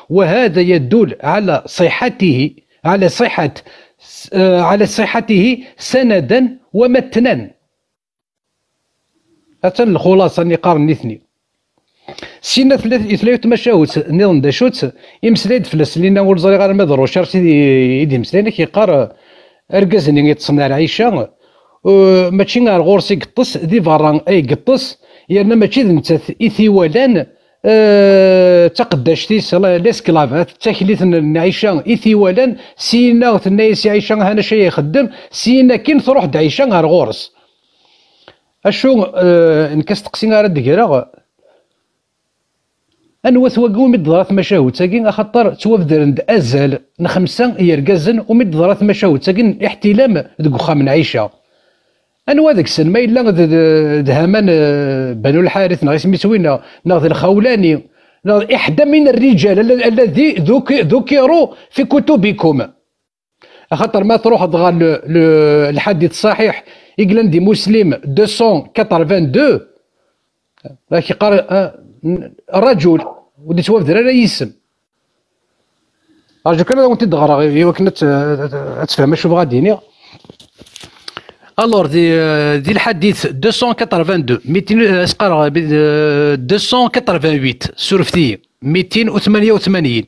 وهذا يدل على صحته على صحته سندا ومتنا. هذا الخلاصه اللي قارن اثنين سينا ثلاثة مشاهد نظام داشوت يمسلايد فلاس لينا ولزري غير ما ضرو شارتي يدي مسلاينا كيقار اركازني يتصنع العيشه ماشي غير غورسي قطس دي فران اي قطس يعني ماشي نتا ايثيوالان تقداشتي ليسكلافات تاكليت العيشه ايثيوالان سينا ثنايس عيشه هنا شي يخدم سينا كين تروح دعيشه غير غورس اشو نكاس تقسينا راه دكرا انوا ثواقو مد ضرات مشاهد تاكين خاطر توفدرند ازال نخمسه يركازن ومد ضرات مشاهد تاكين احتلام دك وخا من عيشه انوا داك السن ما الا دهمان بنو الحارث نغي سميتوينا ناخذ الخولاني احدى من الرجال الذي ذكروا في كتبكم خاطر ما تروح تغا الحديث الصحيح يقول دي مسلم 282 لكن قال رجل ودي توافد راه يسم ارجوك انا وانت تغرا ايوا كنا تفهم شوف غاديين الور دي الحديث 282 288 سورفتي 288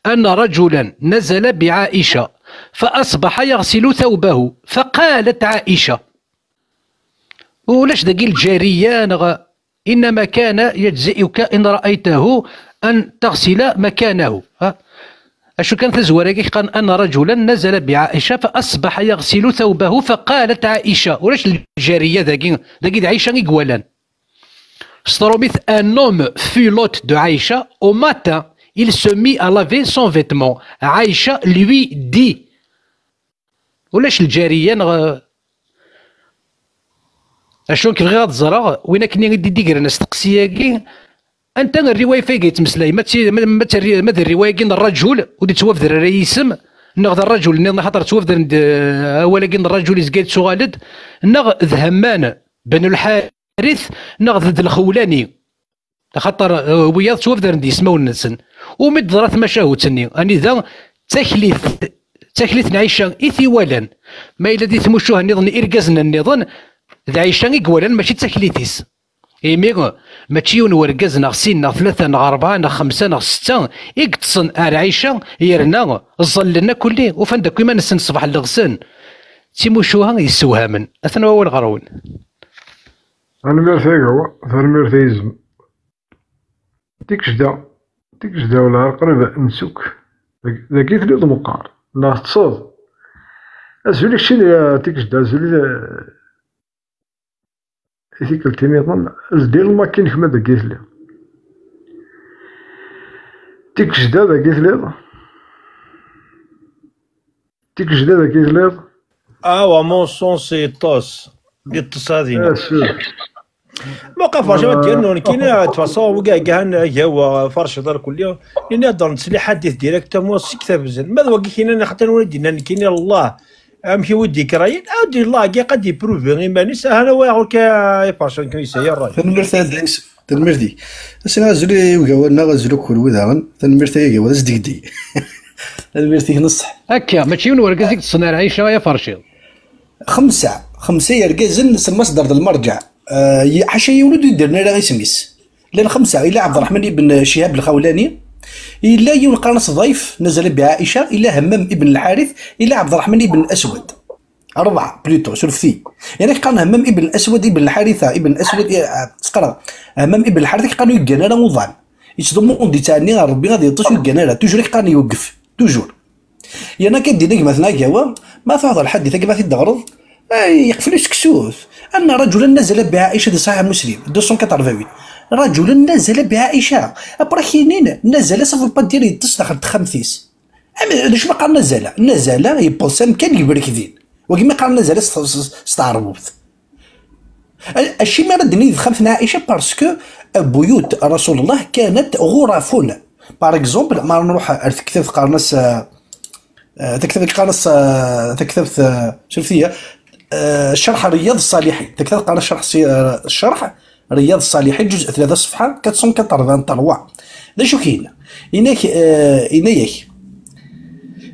أن رجلا نزل بعائشة فأصبح يغسل ثوبه فقالت عائشة ولاش داكي الجارية إنما كان يجزئك إن رأيته أن تغسل مكانه أشو كانت الزوارقي قال أن رجلا نزل بعائشة فأصبح يغسل ثوبه فقالت عائشة ولاش الجارية داكي عائشة يقولان Stromith, un homme fut l'hôte de Aïcha. Au matin, il se mit à laver son vêtement. Aïcha lui dit ولاش الجارية أشو كيف غير تزرع وين كني دير ناس تقسياكي أنت الرواية فيك يتمسلاي ما الرواية كين الرجل ودي توافد الرئيسم ناخذ الرجل ناخذ خاطر توافد ولكن الرجل يزكيت سوالد ناخذ ذهمان بن الحارث ناخذ الخولاني خاطر ويا توافد ندي يسمو النسن ومد ضرات مشاهوتني أني ذا تكليث عيشة إثيوالا ما إلا دي ثمشوها النظن إرقازنا النظن ذا عيشة إقوالا ماشي تكليثيس إيميغ ماشي ورقازنا سين ثلاثة أربعة خمسة ستة إقتصن عيشة يرنا الظلنا كلي وفندك كيما نسن صباح الغسان تيموشوها يسوها من أثنى أول غرون أنا مرثيقة فالمرثيزم تكشدا ولا قريبة نسوك ذاكيت لي ضمقار لا تصاد أزولي كشي لي تكشدا أزولي إذا قلتيني ظن أزدير الماكين كما ذاكيت لي تكشدا ذاكيت لي مون سون سي طوس دي التصادين موقع فرش ما ديالنا كاين تفاصيل كاع هو فرش دار كل يوم لان نهضر نسلي حديث ديريكتومون سي كتاب زين ماذا واقي كاين حتى ولدينا كاين الله امشي ودي كراين اودي الله كاع قد يبروفي غير مانيس انا واعر كا فرش كنيسه يا الراجل تنمرتي اسنا زلي وقالنا غزلو كل وذاغن تنمرتي كوا زديدي تنمرتي نصح هكا ماشي ورقازيك تصنع عيشه يا فرشي خمسة يرقازن مصدر المرجع حاشا يولد يديرنا لا غيسميس لان خمسة إلا عبد الرحمن بن شهاب الخولاني إلا يونقرنص ضيف نزل بعائشة إلا همام ابن الحارث إلا عبد الرحمن بن الأسود 4 بليتو سلفثي يعني قال همام ابن الأسود ابن الحارثة ابن الأسود تقرا همام ابن الحارث قالوا يقنا رمضان يتصدموا دي تاني ربي غادي يطيش يقنا توجور قال يوقف توجور يعني كدير مثلا كوا ما فاضل الحديث كيف في الدغرض يقفل سكسوس أن رجلا نزل بعائشة في صحيح مسلم 288 رجلا نزل بعائشة أبراكينين نزل صف البادير يتصل دخل تخمثيس أما ليش ما قال نزل يبوسم كان يبركذين وكما قال نزل استعربوث الشيء ما ردني خمسنا عائشة باسكو بيوت رسول الله كانت غرفون باغ اكزومبل ما نروح كتاب قرنص تكتب شوفي شرح رياض الصالحين تكتب قال شرح رياض الصالحين جزء 3 صفحة 483 لا شو كاين إنك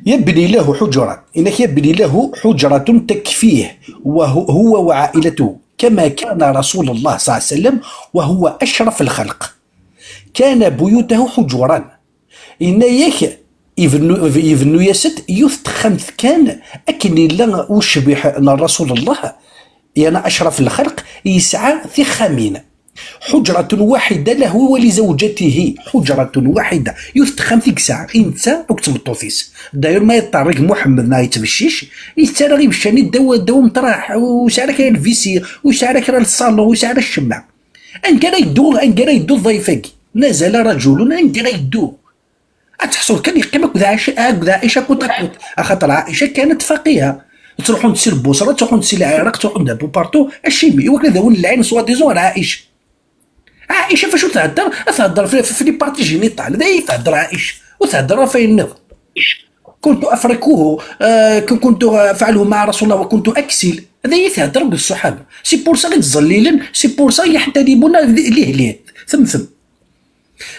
يبني له حجرة يبني له حجرة تكفيه وهو وعائلته كما كان رسول الله صلى الله عليه وسلم وهو أشرف الخلق كان بيوته حجرا إنك يفنو ياسد يوث خمث كان أكني لا وشبه أن رسول الله يعني أشرف الخلق يسعى في خمين حجرة واحدة له ولزوجته حجرة واحدة يوث خمث ساعة إنسان أكتب الطوفيس داير ما يطرق محمد نايت بالشيش يتسارى غير بشاني دو مطرح وسعى لك الفيسي وسعى لك الصالون وسعى لك الشمع أنك يدو الضيفاكي نزل رجل أنك يدو أتحصل كان يقيمك ذا عائشة كنت أخاطر عائشة كانت فقيهة تروحون تسير بوصرة تروحون تسير العراق تروحون دابو بارتو الشيمي وكذا ذاون العين سوا ديزون عائشة فاش تهدر في لي بارتي جينيطال ذا تهدر عائشة وتهدر في النظام كنت افركوه، كنت افعله مع رسول الله وكنت اكسل. هذا يتهدر بالصحابه، سي بور سا غير تزليلا، سي بور سا يحترمون ليه ثم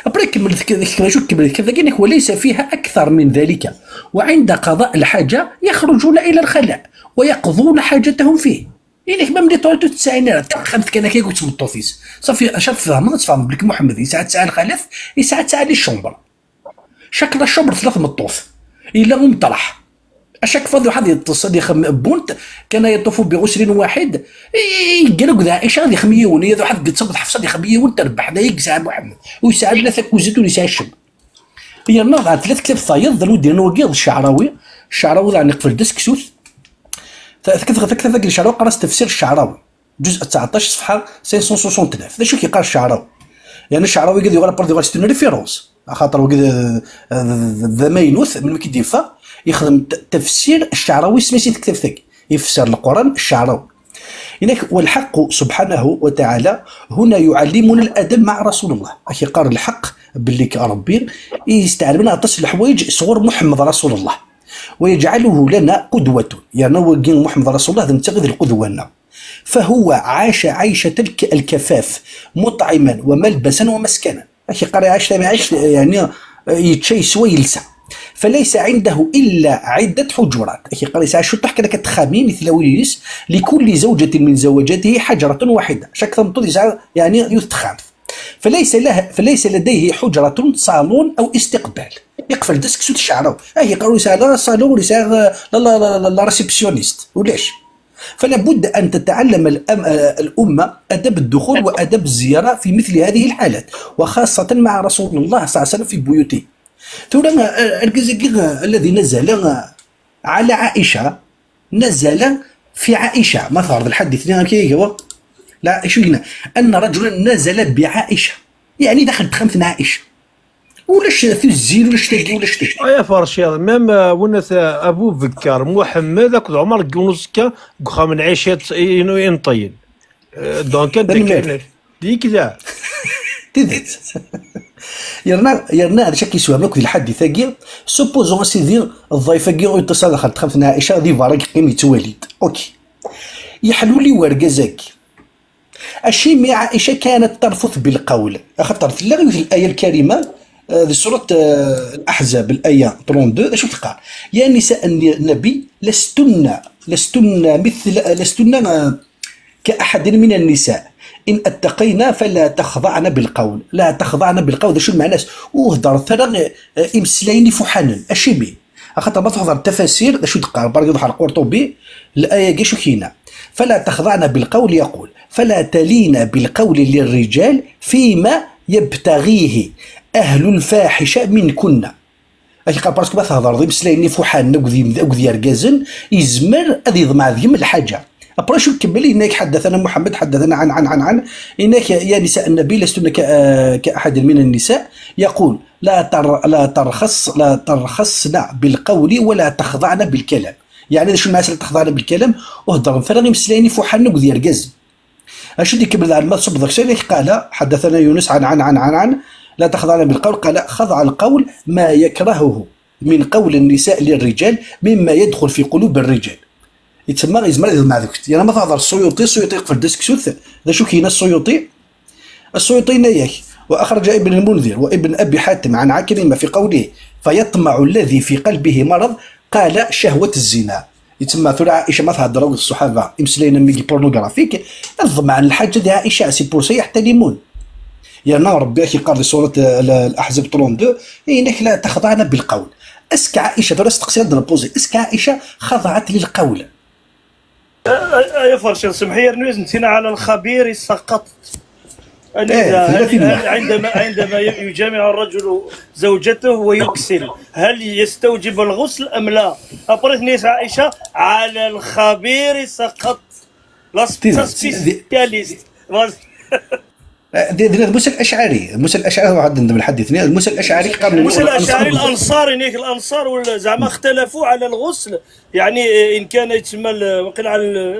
ابري كملت كذا كذا وليس فيها اكثر من ذلك، وعند قضاء الحاجه يخرجون الى الخلاء ويقضون حاجتهم فيه. يعني ما ملي طولتو تسعين خمت كان كي قلت مطوفيس صافي شاف فهم تفهم بلك محمد يساعد ساعه الخلف يساعد ساعه لي الشومبر شكل الشومبر ثلاث مطوف الا مطرح اشاك فاضي واحد يتصل يخم بونت كان يطوف بغسل واحد يقلق ذا عائشه غادي يخميون يا واحد قد صبت حفصه يخميون تربح هذا يساعد محمد ويساعد ثلاثه كوزيت ويساعد الشب. هي النهار ثلاث كتاب فايض ذلو ديالنا وقيض الشعراوي يعني قفل ديسك سوث ذاك الشعراوي قرا تفسير الشعراوي جزء 19 صفحه 569 هذا شو كيقرا الشعراوي. يعني الشعراوي قال يغرا بردي غاستون ريفيرونس خاطر وقد ذا ما ينوث من كيديفا يخدم تفسير الشعراوي سميت كتاب ثاني يفسر القران الشعراوي. هناك والحق سبحانه وتعالى هنا يعلمنا الادب مع رسول الله. اخي قال الحق باللي كربي يستعلمنا تصل الحوايج صغر محمد رسول الله ويجعله لنا قدوة. يعني هو محمد رسول الله هذا نتخذ القدوة لنا. فهو عاش عيشة الكفاف مطعما وملبسا ومسكنا. اخي قال عاش يعني يتشي سوى يلسع فليس عنده الا عده حجرات. اخي قال شو تحكي لك التخامين مثل ويليس لكل زوجه من زوجاته حجره واحده شك ثمطل يعني يتخام فليس لديه حجره صالون او استقبال يقفل ديسك سوت الشعراوي. اهي قالوا لا صالون لا ريسبسيونيست ولاش. فلا بد ان تتعلم الامه ادب الدخول وادب الزياره في مثل هذه الحالات وخاصه مع رسول الله صلى الله عليه وسلم في بيوته. ثم الذي نزل على عائشه نزل في عائشه ما فرض الحديث كي هو لا شو هنا ان رجلا نزل بعائشه يعني دخل دخلت عائشه ولاش في الزين ولاش تاكي ولاش تاكي يا فرشي ميم وناس ابو بكر محمد اكد عمر كونس كا كخا من عيشات انو ينطين دونك كان ديك ذا تدت يرنا هذا شكي سوا ماكو الحد ثاقي سوبوزون سيدي الضيفه كي يتصل دخلت خمسة عائشه دي فارق قيم يتوالد اوكي يحلوا لي ورقه الشيمي عائشه كانت ترفض بالقول خاطر في الايه الكريمه في سورة الأحزاب الآية 32 شو تقال يا نساء النبي لستن كأحد من النساء إن اتقينا فلا تخضعن بالقول لا تخضعن بالقول شو المعنى وهضر ثرى إمسلين فحانا الشيمي خاطر ما تهضر التفاسير شو تقال برك يضحى القرطبي الآية شو كاينة فلا تخضعن بالقول يقول فلا تلين بالقول للرجال فيما يبتغيه أهل الفاحشة منكن. أخي قال بارسكو ما تهضر ضي مسلايني فوحان وكذي ركازن يزمر أذي يضمع ذيم الحاجة. أبرا شو كمل إنك حدثنا محمد حدثنا عن إنك يا نساء النبي لستن كأحد من النساء يقول لا ترخصن بالقول ولا تخضعن بالكلام. يعني شو المعنى تخضعن بالكلام وهضر فرغي مسلايني فوحان وكذي ركازن. أشو دي كمل عن ما تصب ذاك قال حدثنا يونس عن لا تخضعن بالقول قال خضع القول ما يكرهه من قول النساء للرجال مما يدخل في قلوب الرجال يتسمى يزمر مع ذوك. يعني ما تهضر السيوطي يقفل ديسك سوث ذا شو كاين السيوطي نياك واخرج ابن المنذر وابن ابي حاتم عن عكرمه في قوله فيطمع الذي في قلبه مرض قال شهوه الزنا. يتسمى ثرى عائشه ما تهضر الصحابه امسلينا ميجي بورنوغرافيك الضمع الحاجه ديال عائشه سي بور يحترمون. يعني ربي كي قال في سورة الأحزاب 32 إنك لا تخضعن بالقول. اسك عائشة درست تقصير بوزي اسك عائشة خضعت للقول. يا فرشي سمحي رنوز نتينا على الخبير سقط. عندما يجامع الرجل زوجته ويكسل هل يستوجب الغسل أم لا؟ أبرز نيس عائشة على الخبير سقط. لا سبيسياليست. موسى الاشعري هو عاد من الحديث موسى الاشعري قبل موسى الاشعري الانصار زعما اختلفوا على الغسل. يعني ان كان يتسمى وقيل على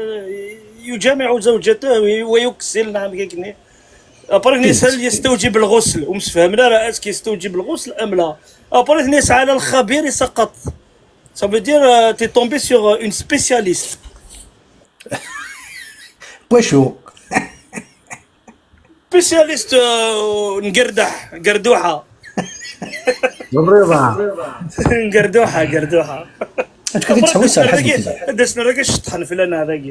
يجامع زوجته ويكسل نعم كيكني ابريت هل يستوجب الغسل ومش فهمنا راه اسك يستوجب الغسل ام لا. ابريت ناس على الخبير سقط Ça veut dire t'es tombé sur une spécialiste. بوشو spécialiste نقردوحة بالرضا قردوحة انت كنت تسوي ساعه حسب دسنا راك شطحن في لنا هذاك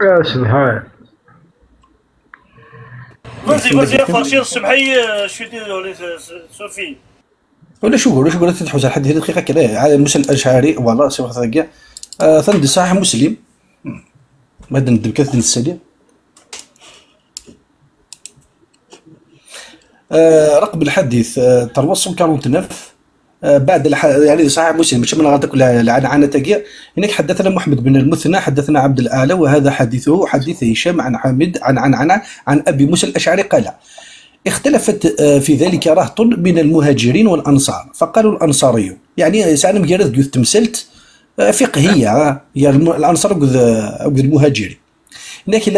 يا سبحان فازي فرشي الصبحي شوتي صوفي ولا شو قول تحوز على حد دقيقه كذا على موسى الاشعري والله سي واحد كاع ثندي صحيح مسلم ما ندب كثر السليم رقم الحديث 349 بعد يعني صحيح مسلم مش من غلطك ولا عن تاقيا هناك حدثنا محمد بن المثنى حدثنا عبد الاعلى وهذا حديثه حديث هشام عن حامد عن ابي موسى الاشعري قال اختلفت في ذلك رهط من المهاجرين والانصار فقالوا الانصاري يعني ساعه مجرد قلت تمثلت فقهيه هي الانصار المهاجرين هناك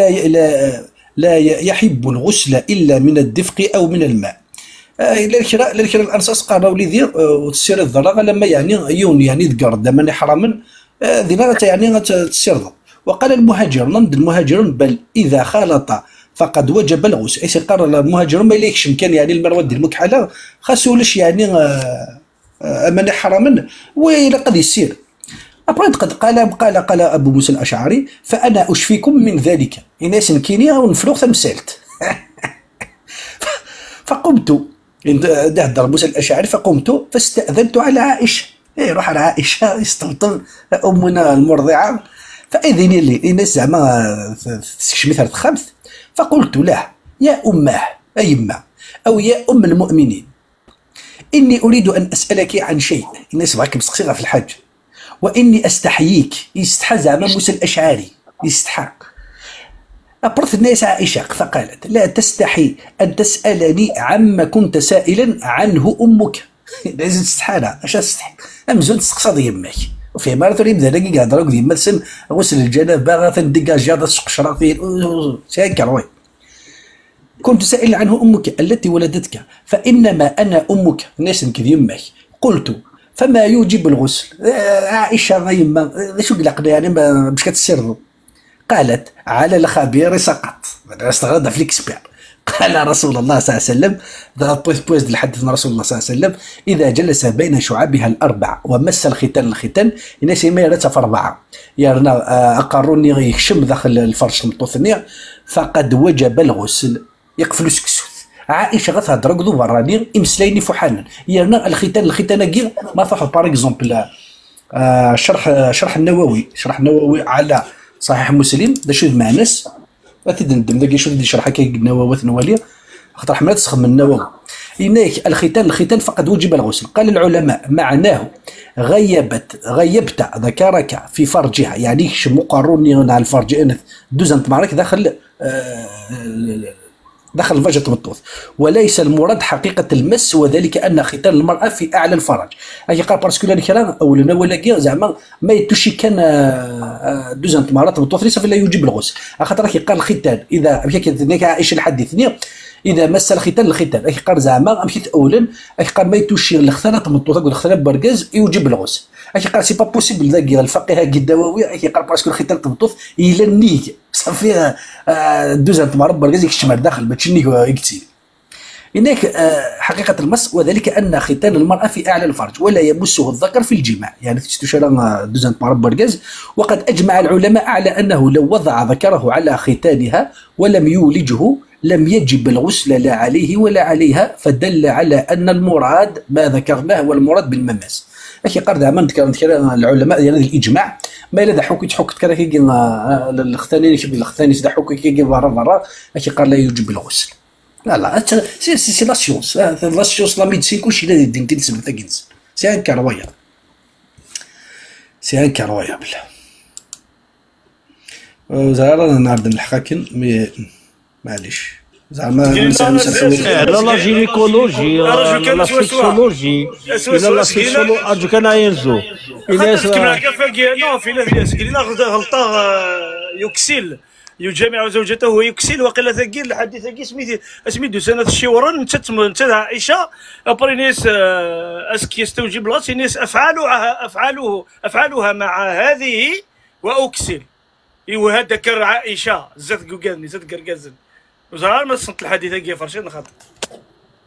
لا يحب الغسل الا من الدفق او من الماء لكن الانصاص قالوا لي وتسير الضرغه لما يعني ذكر دما حراما ذي يعني تسير وقال المهاجرون بل اذا خالط فقد وجب الغسل ايش قال المهاجرون ما ليكش كان يعني المروه المكحله خاصولش يعني اما حراما ولا قد يسير أبرد قد قال أبو موسى الأشعري فأنا أشفيكم من ذلك الناس كينيا ونفلوغ تمثلت فقمت دهدر موسى الأشعري فقمت فاستأذنت على عائشة روح على عائشة يستمطن أمنا المرضعة فأذني لي الناس زعما مثل خمس فقلت له يا أماه أي أمه أو يا أم المؤمنين إني أريد أن أسألك عن شيء الناس معك مسقسيغة في الحج وإني أستحييك يستحى زعما موسى الأشعري يستحى أبرث الناس عائشة فقالت لا تستحي أن تسألني عما كنت سائلا عنه أمك لازم تستحى اش تستحي أمزون تسقسى يماك وفي مرة يبدا لاقي قاعد راك ديما تسن غسل الجنابة باغا تنديكاجي هذا السقشرة ساكر وي كنت سائلا عنه أمك التي ولدتك فإنما أنا أمك الناس نكذ يماك قلت فما يوجب الغسل عائشة ما يما شو قلقنا يعني باش كتسروا قالت على الخبير سقط استغرد في الاكسبير قال رسول الله صلى الله عليه وسلم بويز حدثنا رسول الله صلى الله عليه وسلم إذا جلس بين شعابها الأربع ومس الختان الناس ما يرتها في أربعة يرنا أقروني يخشم داخل الفرش المطوثني فقد وجب الغسل يقفل سكسو عائشه غتهضر كذو براني امسلايني فحانا يرنا الختان كي ما صح باغ اكزومبل شرح النووي على صحيح مسلم دا شوف مع ناس غتندم داك شوف دي شرح هكا النووي نواليه خاطر حملات تسخن من النووي هناك الختان فقد وجب الغسل قال العلماء معناه غيبت ذكرك في فرجها يعني مقارني على الفرج انث دوزنت معرك دخل الفرج تمطوث وليس المراد حقيقة المس وذلك أن ختان المرأة في أعلى الفرج أي قال بارسكو الكلام أولنا ولا كيا زعما ما يتوشي كان دوزنت مرات تمطوث ليس فلا يوجب الغسل خاطر كي قال الختان إذا هناك عائشة الحديثني إذا مس الختان أي قال زعما مشيت أولا أي قال ما يتوشي الختان تمطوث أو الختان بركاز يوجب الغسل أي قال سي با بوسيبل ذاك الفقيه الدواوي أي قال باسكو الختان تمطوث إلى النيك صافي دوزنت مرات بركاز يكشمر داخل بتشني يكتي هناك حقيقة المس وذلك أن ختان المرأة في أعلى الفرج ولا يمسه الذكر في الجماع يعني تشترى دوزنت مرات بركاز وقد أجمع العلماء على أنه لو وضع ذكره على ختانها ولم يولجه لم يجب الغسل لا عليه ولا عليها فدل على أن المراد ما ذكرناه والمراد بالمماس أكي قرد عمان تكلم العلماء يعني الإجماع ما إلا حكي كذا كي الختانين دا حكي كي برا أكي قال لا يجب الغسل لا سي لا سيونس لا سيونس لا ميديسين كلشي لا يدين تنسب تاكينس سي ان كرويا زعما نعرض نلحقك معليش زعما لا جينيكولوجي لا سيكسولوجي لا سيكسولوجي كان ينزو نو في غلطه يوكسيل يجامع زوجته ويكسل وقيل ثقيل الحديث ثقيل سميتو سنة الشورن انت عائشة ابرينيس اسكي يستوجب لغتي ناس افعالها مع هذه واكسل ايوا هذاك عائشة زاد قوقاني زاد قرقازن وزرار ما صنت الحديث ثقيل فرشين خاطر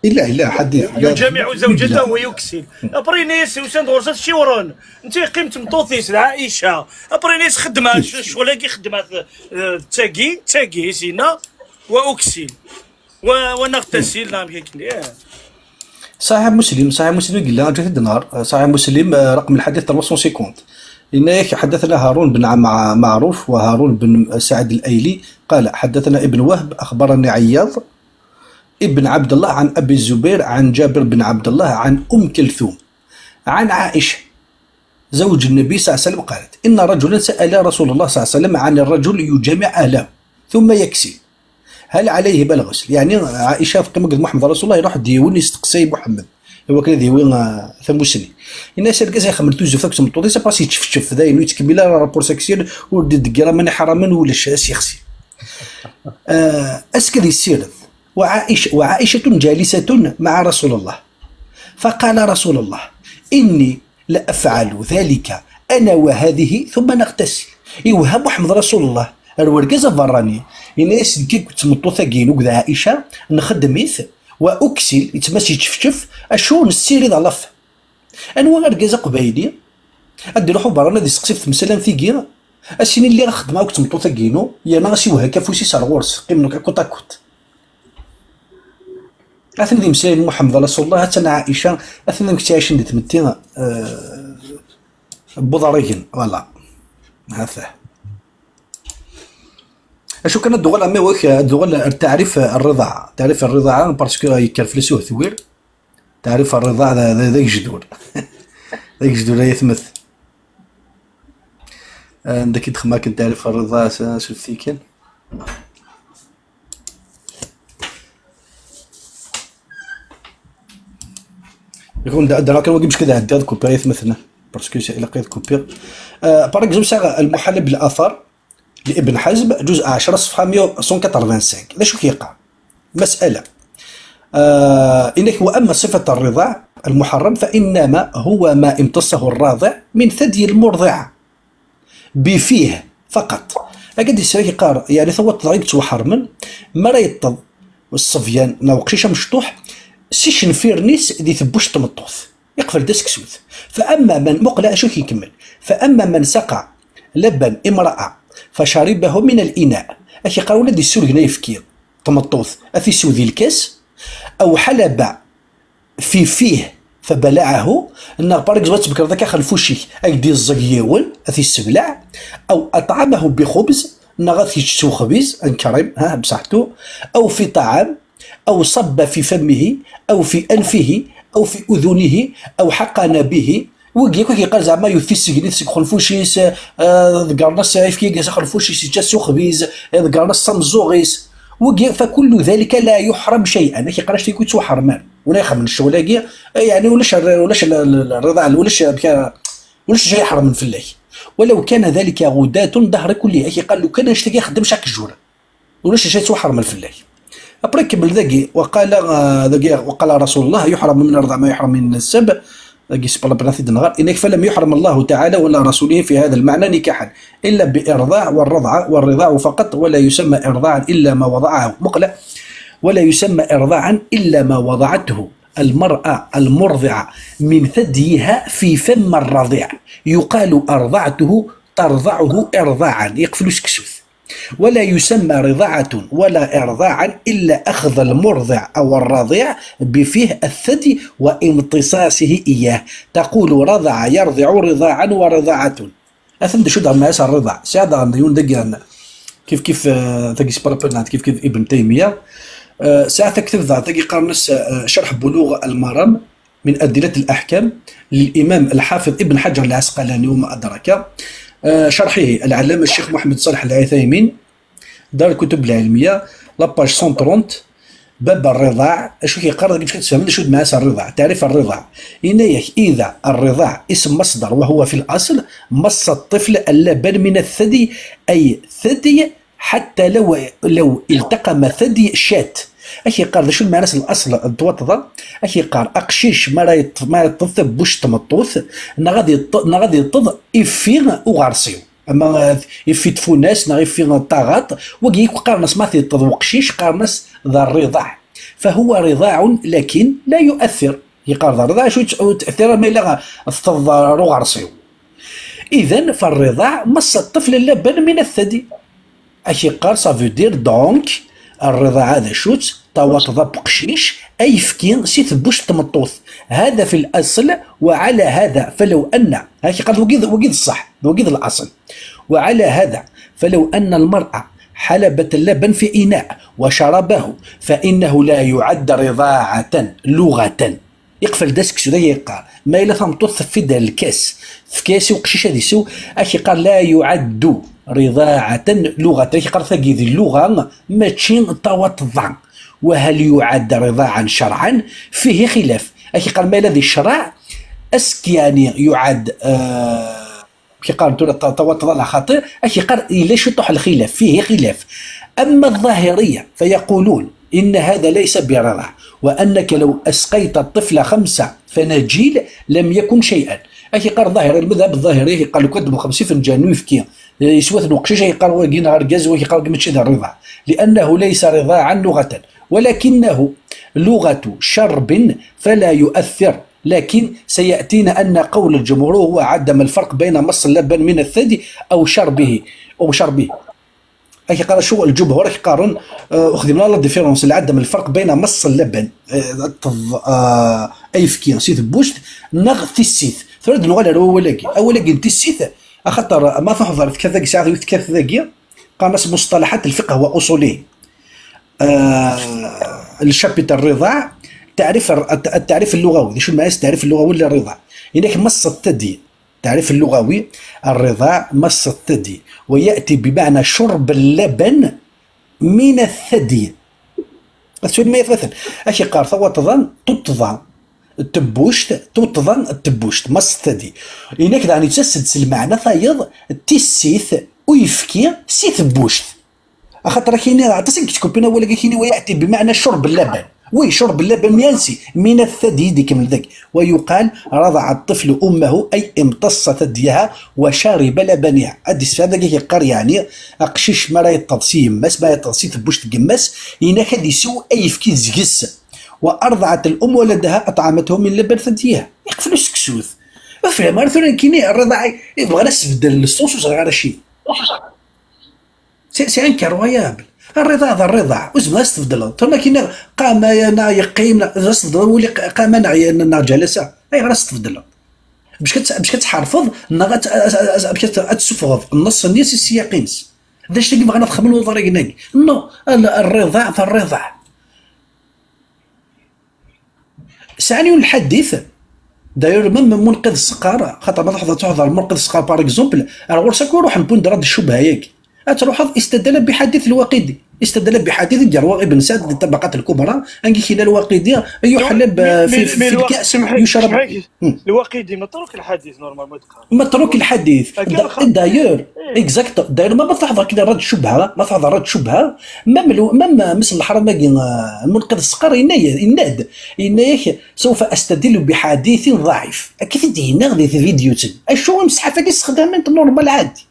لا حديث يجامع زوجته ويكسل ابرينيس وسند غرسات الشورن انت قيمت مطوطيس العائشه ابرينيس خدمه شغل خدمه تاقي سينا واكسل ونغتسل نعم كي صحيح مسلم قال لها جات النهار صحيح مسلم رقم الحديث 350 إنك حدثنا هارون بن معروف وهارون بن سعد الأيلي قال حدثنا ابن وهب أخبرني عياض ابن عبد الله عن أبي الزبير عن جابر بن عبد الله عن أم كلثوم عن عائشة زوج النبي صلى الله عليه وسلم قالت إن رجلا سأل رسول الله صلى الله عليه وسلم عن الرجل يجامع أهله ثم يكسي هل عليه بالغسل؟ يعني عائشة في قمة محمد رسول الله يروح ديوين يستقسي محمد هو كان ديوين ثم سني الناس اللي كازا خمرتو زفاك سمطوطي سا باسي تشفشف ذا ينوي تكمل رابور سكسيل ودي دقيرة من حراما ولا شاس يخسي أسكذي السيرة وعائشة جالسة مع رسول الله فقال رسول الله إني لأفعل ذلك أنا وهذه ثم نغتسل إيوها محمد رسول الله الورقازة فراني الناس كي كنت مطوثة كين وكذا عائشة نخدميث وأكسل يتمسي تشفشف أشو نسيري ذا لف أنا ورقازة قبايلي أدي روحو برانا دي سقسيف مسلم ثيقيا السنين اللي خدمها وكنت مطوثة كينو يا ناغسي وهكا فوسي صار غورس قيمنو كاكوت أكوت أثنى ذي مسائل محمد رسول الله حتى عائشة أثنى ذي كتعيشين دي تمتين بوضاريين فوالا هذا أشو كان الدول أمي وك الدول تعريف الرضاعة باسكو يكلفلسوه ثوير تعريف الرضاعة ذا يجدور ذا يجدور يثمث عندك يدخل كنت تعرف الرضاعة شفتيكن يكون دا كان واقي مش كذا هداد كوبير يثمثنا باسكو إلا قيد كوبير باغ اكزومبل المحلل بالاثار لابن حزم جزء 10 صفحه 185 هذا شو كيقع مساله انك واما صفه الرضاع المحرم فانما هو ما امتصه الراضع من ثدي المرضعه بفيه فقط اكاد يسري قار يعني ثوت ضريبت وحرمن ما يطض والصفيان ناوقشيشه مشطوح سيشن فيرنيس دي ثبوش تمطوث يقفل ديسك سوث فاما من مقلع شو كيكمل فاما من سقع لبن امراه فشربه من الاناء اخي قالوا دي السول هنا يفكير تمطوث اثي سوذي الكاس او حلب في فيه فبلعه ان بارك زوات بكر ذاك خلفوشي ايدي الزقيول اثي السبلع او اطعمه بخبز نغث يشتو خبز انكرم ها بصحته او في طعام أو صب في فمه أو في أنفه أو في أذنه أو حقن به وكي قال زعما يفيس كنيس خلفوشيس ذكرناس كي خلفوشيس جاسو خبيز ذكرناس صمزوغيس وكي فكل ذلك لا يحرم شيئا كي قالش تيكون تو حرمان ولا يخرج من الشولاقي يعني ولاش الرضاع ولاش شيء يحرم في الله ولو كان ذلك غداة ظهر كله كي قال لو كان نشتكي خدم شاك الجوره ولاش شيء تو حرم في الله أبرك كمل ذاكي وقال رسول الله يحرم من الرضاع ما يحرم من السب ذاكي سبلا بناثي دنغار إنك فلم يحرم الله تعالى ولا رسوله في هذا المعنى نكاحا إلا بإرضاع والرضاع فقط ولا يسمى إرضاعا إلا ما وضعه مقلع ولا يسمى إرضاعا إلا ما وضعته المرأة المرضعة من ثديها في فم الرضيع يقال أرضعته ترضعه إرضاعا يقفلوش كسوث ولا يسمى رضاعة ولا إرضاعا إلا أخذ المرضع أو الرضيع بفيه الثدي وامتصاصه إياه تقول رضع يرضع رضاعا ورضاعة أثم شو دعم ناس الرضع سعد عن ديون دقيقنا كيف تقيس برابرنات كيف ابن تيمية ساعة تكتب ذا تقي قرنس شرح بلوغ المرام من أدلة الأحكام للإمام الحافظ ابن حجر العسقلاني وما أدرك شرحه العلامة الشيخ محمد صالح العثيمين دار الكتب العلمية لاباج 130 باب الرضاع شو كيقرر باش كتفهم شو معنى الرضاع تعريف الرضاع إذا الرضاع اسم مصدر وهو في الأصل مص الطفل اللبن من الثدي أي ثدي حتى لو التقم ثدي شات. اكي قال شو المعنى الاصل التوطضه. اكي قال اقشيش ما يطثب بوش تمطوث غادي يطض افين وغارسيو. اما يفي تفوناس يفي طاغات وكي قارنس ما يطض وقشيش قارنس ذا الرضاع، فهو رضاع لكن لا يؤثر. يقال ذا الرضاع شو تاثير ما الا تطض غارسيو. اذا فالرضاع مس الطفل اللبن من الثدي. اكي قال سافو دير دونك الرضاعة هذا شوت توطض بقشيش أي فكين سيت بوش تمطوث. هذا في الأصل. وعلى هذا فلو أن هاكي قال وقيد الصح وقيد الأصل. وعلى هذا فلو أن المرأة حلبت اللبن في إناء وشربه فإنه لا يعد رضاعة لغة. يقفل داسك سودا يقال ما إلا تمطوث في دا الكاس في كاس وقشيش هذه سو أكي قال لا يعد رضاعة لغة. قال ثقي ذي اللغة ماشي توطضا. وهل يعد رضاعا شرعا؟ فيه خلاف. أكي قال ما الذي الشرع اسك يعني يعد كي قال توطضا على خاطر أكي قال ليش يطرح الخلاف فيه خلاف. أما الظاهرية فيقولون إن هذا ليس برضاع وأنك لو أسقيت الطفل 5 فناجيل لم يكن شيئا. أكي قال ظاهر المذهب الظاهري قال كتبوا 50 فنجان ويفكي يسوث نقشيش يقال وكينا رجاز ويقال ماشي ذا الرضاع لأنه ليس رضاعا لغة ولكنه لغة شرب فلا يؤثر. لكن سيأتينا أن قول الجمهور هو عدم الفرق بين مص اللبن من الثدي أو شربه. أكي قال شو الجمهور يقارن أخذنا لا ديفيرونس عدم الفرق بين مص اللبن أي فكين سيث بوشت نغ تيسيث ثرد نغال أولاكي تيسيث أخطر ما تحضر في كذا ساعة يتكث ذاكية قامت مصطلحات الفقه وأصوله. الشابتر الرضاع التعريف اللغوي شو المعنى التعريف اللغوي للرضاع. هناك مص الثدي التعريف اللغوي الرضاع مص الثدي ويأتي بمعنى شرب اللبن من الثدي. السؤال ما يتمثل أشي قال توطضا تطضى التبوشت توطضا التبوشت مص الثدي. هناك يعني تسد المعنى فايض تيسيث ويفكي سيث بوشت أخاطر كاين عطاسك تكون بينا ولا كاين ويأتي بمعنى شرب اللبن شرب اللبن ينسي من الثدي ديك من ذاك. ويقال رضع الطفل أمه أي امتص ثديها وشرب لبنها. هادي هذا كيقار يعني أقشيش ما راه يطبسي يمس ما يطبسي تبوش تقمس هناك هادي سو أي فكي زقس. وأرضعت الأم ولدها أطعمته من لبن ثديها. يقفلوا سكسوث فهم مثلا كاين الرضاع يبغى نسبدل الصوص وصغار شيء سي انكرويابل. الرضاع وزما استفدل ثم كاين قام يقيم استفدل ولي قام جلسه اي غير استفدل باش كتحرفظ باش تسفغ النص الناس السياقينس داش تلقى بغينا نخملوا طريقنا نو الرضاع سعني الحديث داير من منقذ السقاره خاطر ما تحضر منقذ السقاره باغ اكزومبل راه ورسك روح نبون رد الشبهه ياك تروح استدل بحديث الواقدي استدل بحديث ديال واقي بن سعد الطبقات الكبرى انكي كاين الواقدي يحلب في الكاس يشرب. الواقدي متروك الحديث نورمال متروك الحديث داير اكزاكت داير ما تحضر كذا رد شبهه ما تحضر رد شبهه مام مثل الحرم المنقذ الصقر يناد سوف استدل بحديث ضعيف كيف دينا غادي في فيديو اشو مسحه اللي استخدامات نورمال عادي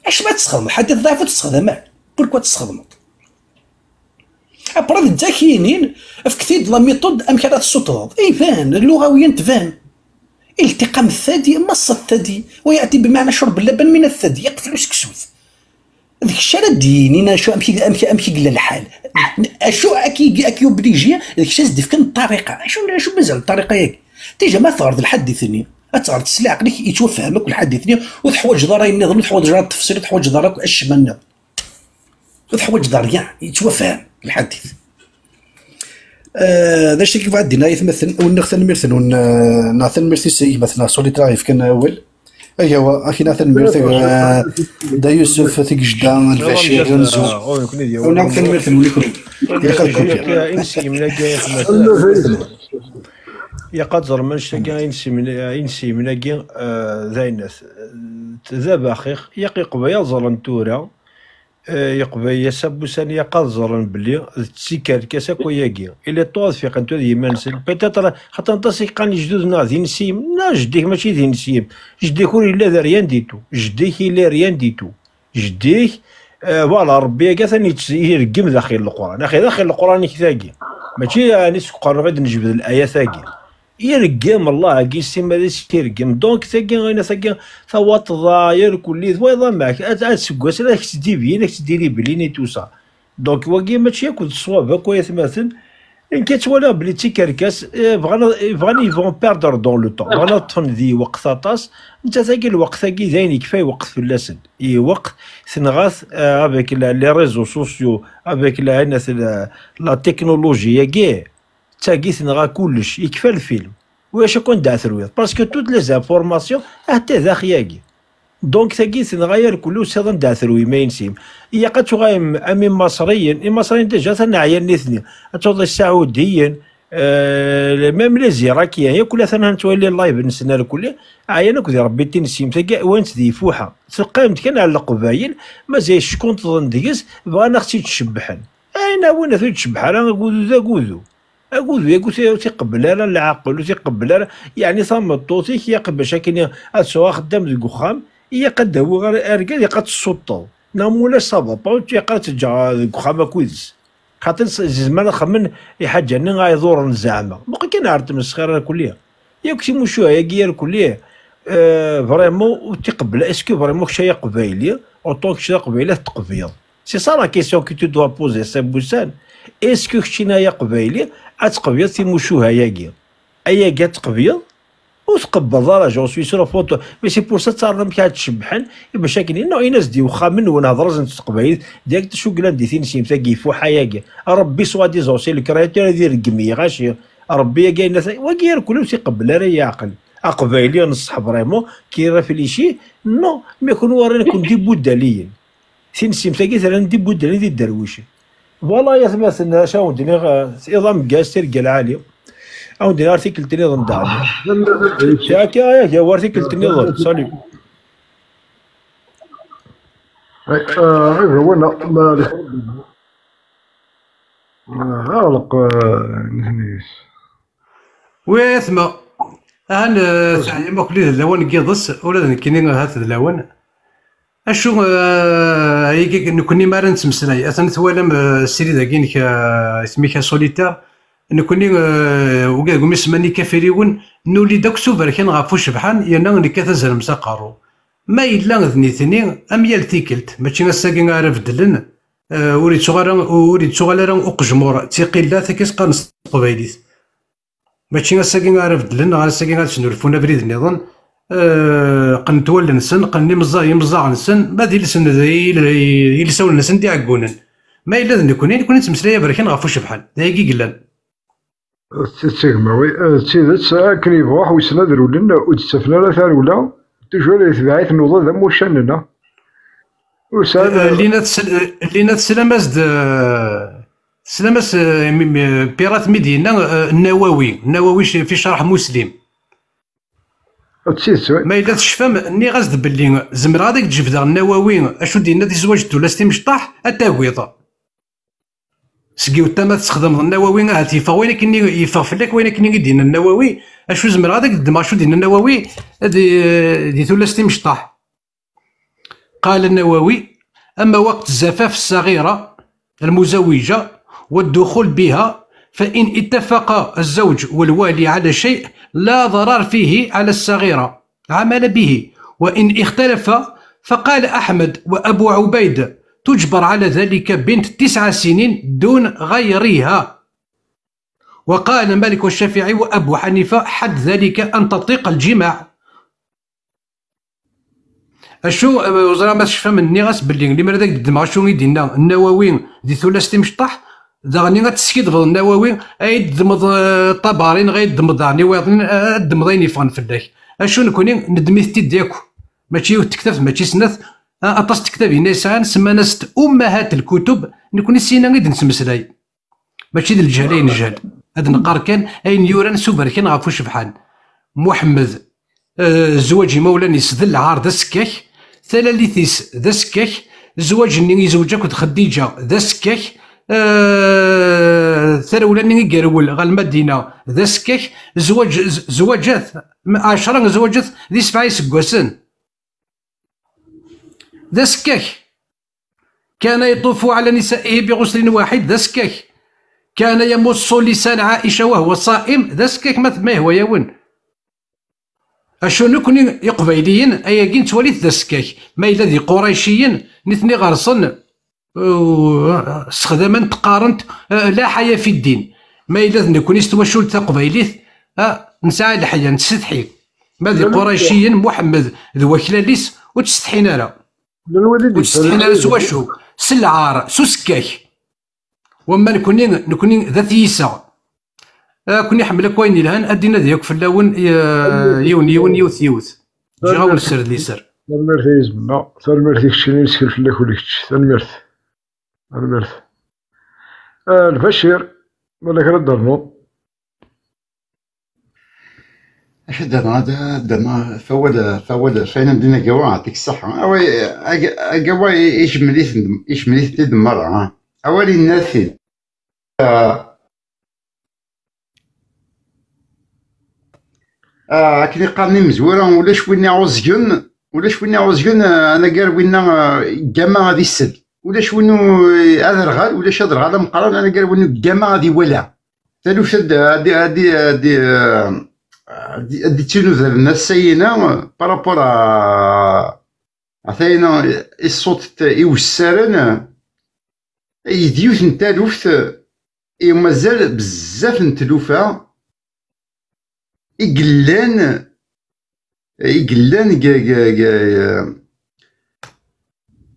اش ما تستخدم الحديث ضعيف تستخدمه بوركوا تستخدمه ابرد الذكيين في كثير لا ميثود امكانات السطور اي فان اللغويا تفان التقام الثدي مص الثدي وياتي بمعنى شرب اللبن من الثدي يقتل سكسوث ذيك الشارع دينينا شو امشي قل الحال شو اكي اوبليجي ذيك الشيء ديف كان الطريقه شو مازال الطريقه ياك تيجي ما ثارد الحديثني أتعرض تسلي عقلك يتوفهمك والحديثني وتحوج داري النظام وتحوج دار التفسير وتحوج دارك اش من وتحوج دار كاع يتوفهم الحديث. هذا الشيء كيف عندنا يتمثل ونغثن مرثن ونعثن مرثي سي مثلا سوليترايف كان اول ايوا اخي نعثن مرثي دا يوسف ثيك جدا البشير نزو ونعثن مرثن وليكم يقدر من شكا ينسي من زي الناس ذا خيخ يقي قبايا زرن تورا يقبايا سبوسان يقال زرن بلي تسيكار كاسا كوياكي إلا طوض في قنتو ذي منسل بيتاتر حتى نتصي قاني جدودنا ذي نسيم لا جديك ماشي ذي نسيم جديك هو إلا ذا ريان ديتو جديك إلا ريان ديتو جديك فوالا ربي كاع يرقم داخل القران اخي داخل القران كذاكي ماشي يعني سكر غادي نجبد الايه ثاقي يرقم الله كي سيما يرقم دونك ثاقي غينا ثاقي ثوات ضاير كل ضويضه معك تسكواس راك تدي بينك تديري بليني توسا دونك واكي ماشي ياكل الصواب كويس مثلا ان كتولى بلي تيكركاس بغاني يفون بيردر دون لو طون بغانا طفن ذي وقت طاس انت ثاقي الوقت ثاقي زين كفايه وقت في اللسن اي وقت ثنغاث افيك لي ريزو سوسيو افيك لا تكنولوجيا كاع تاقي ثنغا كلش يكفى الفيلم واش يكون داع ثرويض باسكو توت لي زانفورماسيون حتى ذا خياكي دونك ثاقي ثنغاير كله سيضن داع ثروي ما ينسيم هي قد تغايم امين مصريين المصريين ديجا ثنا عيان نثني اتوضي السعوديين ميم لي زيراكيا هي كلها ثنا نتولي اللايف نسنا الكل عيانك ذي ربي تنسيم ثقا وانت ذي فوحه تقيمت كان على القبايل ما زي شكون تظن ديكس بغانا اختي تشبحن اين وين ثي تشبحن انا قودو ذا قودو اقول يا تيقبل لا العقل وتيقبل يعني ثم الطوطيك يقبل شكل اسوا خدام ذي قخام هي قد هو رجال يقد السلطه نامولا صابا باو يقد تجا ذي قخام كويس خاطر زعما خمن يحجن غايدور زعما بقى كي نعرف من الصغيره كليه ياك شي مشو هي كير كليه فريمون تيقبل اسكو فريمون شي قبايلي اوطونك شي قبايله تقبيض سي سا لا كيسيون كي تو دوا بوزي سي بوسان اسكو شتينايا قبايلي اتقبيض في مشو هياكي ايا كا تقبيض وتقبض راه جو سوي سور فوتو مي سي بور سا تعرف كي تشبحن باش كاين نوع ناس دي وخا من ونهضر تقبايل ديك شو قلنا دي ثين سيم ثاقي فوحا ياكي ربي سوا دي زوسي الكرياتور ديال الكميه غاشي ربي كاين ناس وكاين كلهم تيقبل راه يعقل اقبايلي نصح فريمون كي راه في لي شي نو ما يكون ورانا كون دي بوداليين ثين سيم ثاقي ثرا دي بودالي دي الدرويشي فوالا يا ثماثنا شاو ندير نظام كاستير كاع العالي او ندير ارتيكل تنظيم دعم ياك ارتيكل تنظيم سالي غير هو ما غالق نهنيس ويثما انا ساعه ما كلي اللوان كيضس ولا كاينين هات اللوان اشو هيك نكوني ما نتمسلاي اثنا توالم السيري داكينك سميتها سوليتير نكوني وكاع قوم يسماني كافريون نولي داك سوفر كان غافو شبحان يانا نكاث زرم ساقارو ما إلا ذنيتني أم يالتيكلت ماشي نساكين عارف دلن وريد صغالا أقجمور تيقيلا ثاكيس قانص قبايليت ماشي نساكين عارف دلن غير ساكين عارف شنو الفونا بريد نظن قنتول نسن قني مزاع نسن ما دي لسن يلساول نسن دي عقونن ما إلا ذنكوني نكون تمسلايا بركان غافو شبحان دايكي قلان تسمعوي تسيدت كريف واحد ويسنادروا لنا وتسفنا لا ثارولا تجول يتبعث نوض ذا موشاننا لينا تسلامس بيرات مدينة النووي في شرح مسلم ما إلا تشفى ني غازد باللي زمر غاديك تجبد النووي اشو دينا تزواج دولاستي مشطاح التاكويض سقيو تما تستخدم النووي هاتيفا وين كني يفا فلك وين كني يدينا النووي اشو زمر غاديك الدماغ شو دينا النووي دي ثلاثتي مشطاح. قال النووي اما وقت الزفاف الصغيره المزوجه والدخول بها فان اتفق الزوج والوالي على شيء لا ضرر فيه على الصغيره عمل به، وان اختلف فقال احمد وابو عبيد تجبر على ذلك بنت 9 سنين دون غيرها. وقال مالك والشافعي وأبو حنيفة حد ذلك أن تطيق الجماع. أشو وزرا ما تشفى مني غاس بلي لي مرة داك الدماغ شو يدينا النووي دي ثلاثتي مشطح داغني غتسكيد النووي أي دمض الطبارين غيدمض عني ويضن الدمضين يفغن فلاك. أشو نكوني ندميتي دياكو ماشي تكتب ماشي سنث أطاس تكتب هنا يسعان سمانست أمهات الكتب نكوني سينا غيد نتمسلاي ماشي د الجهلين الجهل هاد نقار كان أين يوران سوبر كان غافو شبحان محمد زواجي مولاني سذل عارض السكاك ثلاليثيس ذا سكاك، زواج ني يزوج أكد خديجة ذا سكاك، ثرولا ني يقرول غا المدينة ذا سكاك، زواجات 10 زواجات ذي 7 يسكواسن ذا سكاك. كان يطوف على نسائه بغسل واحد ذا سكاك. كان يمص لسان عائشة وهو صائم ذا سكاك. ما هو يون اشو نكوني يقبيليين اياكين تواليت ذا سكاك. ما إلا ذي قريشيين نثني غرصن استخداما تقارنت لا حياة في الدين. ما إلا نكوني استواشول تقبيليت نسعى الحياة نستحي. ما ذي قريشيين محمد ذو كلاليس وتستحينا لا وتستحينا لا سواشو سلعار سوسكاك. وما نكوني ذات يسا كوني حملك وين الهان ادينا ذيك في اللون يون يوث جي غاول السر اللي سر تنمرت يزمنا تنمرت يكشيني نسكر في الله كلشي تنمرت البشير ولا كرا درنو اش درنا فواد فاينا بدينا كوا يعطيك الصحة. كوا يشمليت تيد مرة أولي الناثي كني قارني مزورة ولاش وين عوزجن أنا قال وين جامع غادي السد ولاش وين هذا الغال ولاش هذا الغال مقارن أنا قال وين جامع غادي ولا تالو شد هادي تشنوذ الناس سينا بارابور عثينا الصوت يوسرن يديوث نتالوفت مازال بزاف نتلوفا يقلان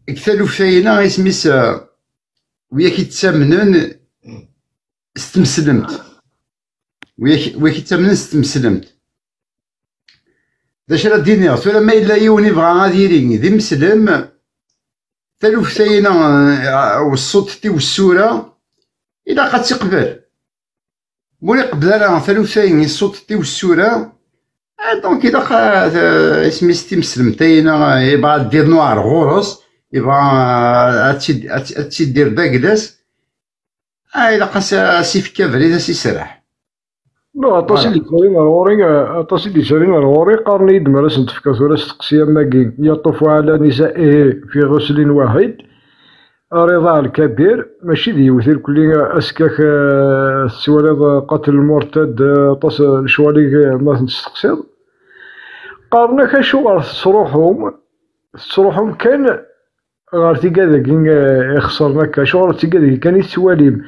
التالوفاينا اسميس وياك يتسامنن استمسلمت وياك يتسامنن استمسلمت داش راه ديني سولا ما إلا يوني بغا غادي يريني ذي مسلم تالوف ثاينا والصوت تي والسورة إلا قد تقبل مولي قبل راه تالوف ثايني الصوت تي والسورة دونك إلا قد اسمي ستي مسلم تاينا يبغى دير نوار غورس يبغى هاتشي دير باكداس إلا قد سيف كافري سي سراح لا عطاسي اللي سالين الغوري قارني دمرس نتفكر ثورة تقسيم ماكين يطوف على نسائه في غسل واحد رضا الكبير ماشي ذي يوثير كل اسكاك السواليض قتل المرتد طاس الشوالي ما تستقصد قارنا كشو غار تصروحهم كان غار تيكا كين يخسرنا كشو غار تيكا كان يتسواليم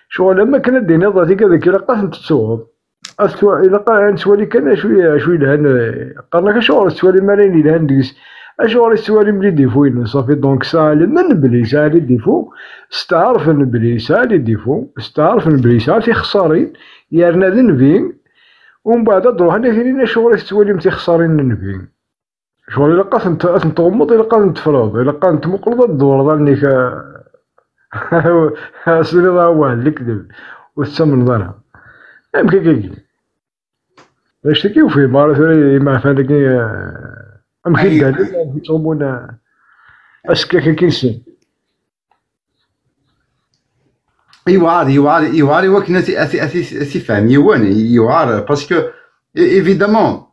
شو لما كان دينا ضا تيكا إلا قاسم تتصوب إلا قا نسوالي كان شوية لهان قارنا كشغل السوالي مالين لهان ديس أشغل السوالي ملي ديفوين صافي دونك سالي من بلي سالي ديفو استعرف بلي سالي ديفو استعرف بلي سالي خسارين يارنا ذي نفين ومن بعد دروح هنا كاينين شغل السوالي متي خسارين نفين شغل إلا قاسم تغمض إلا قاسم تفرض إلا قاسم تمقلض الدور ظنيك سولي ضا واحد الكذب وتسمن ظهرها يمكن كيكي باش تكيو فيه مارا ثوري ما فهادك أمكن دالي يصوبونا أسكاكا كينسن يواري وكنا أثي فهم يوار باسكو إيفيدامون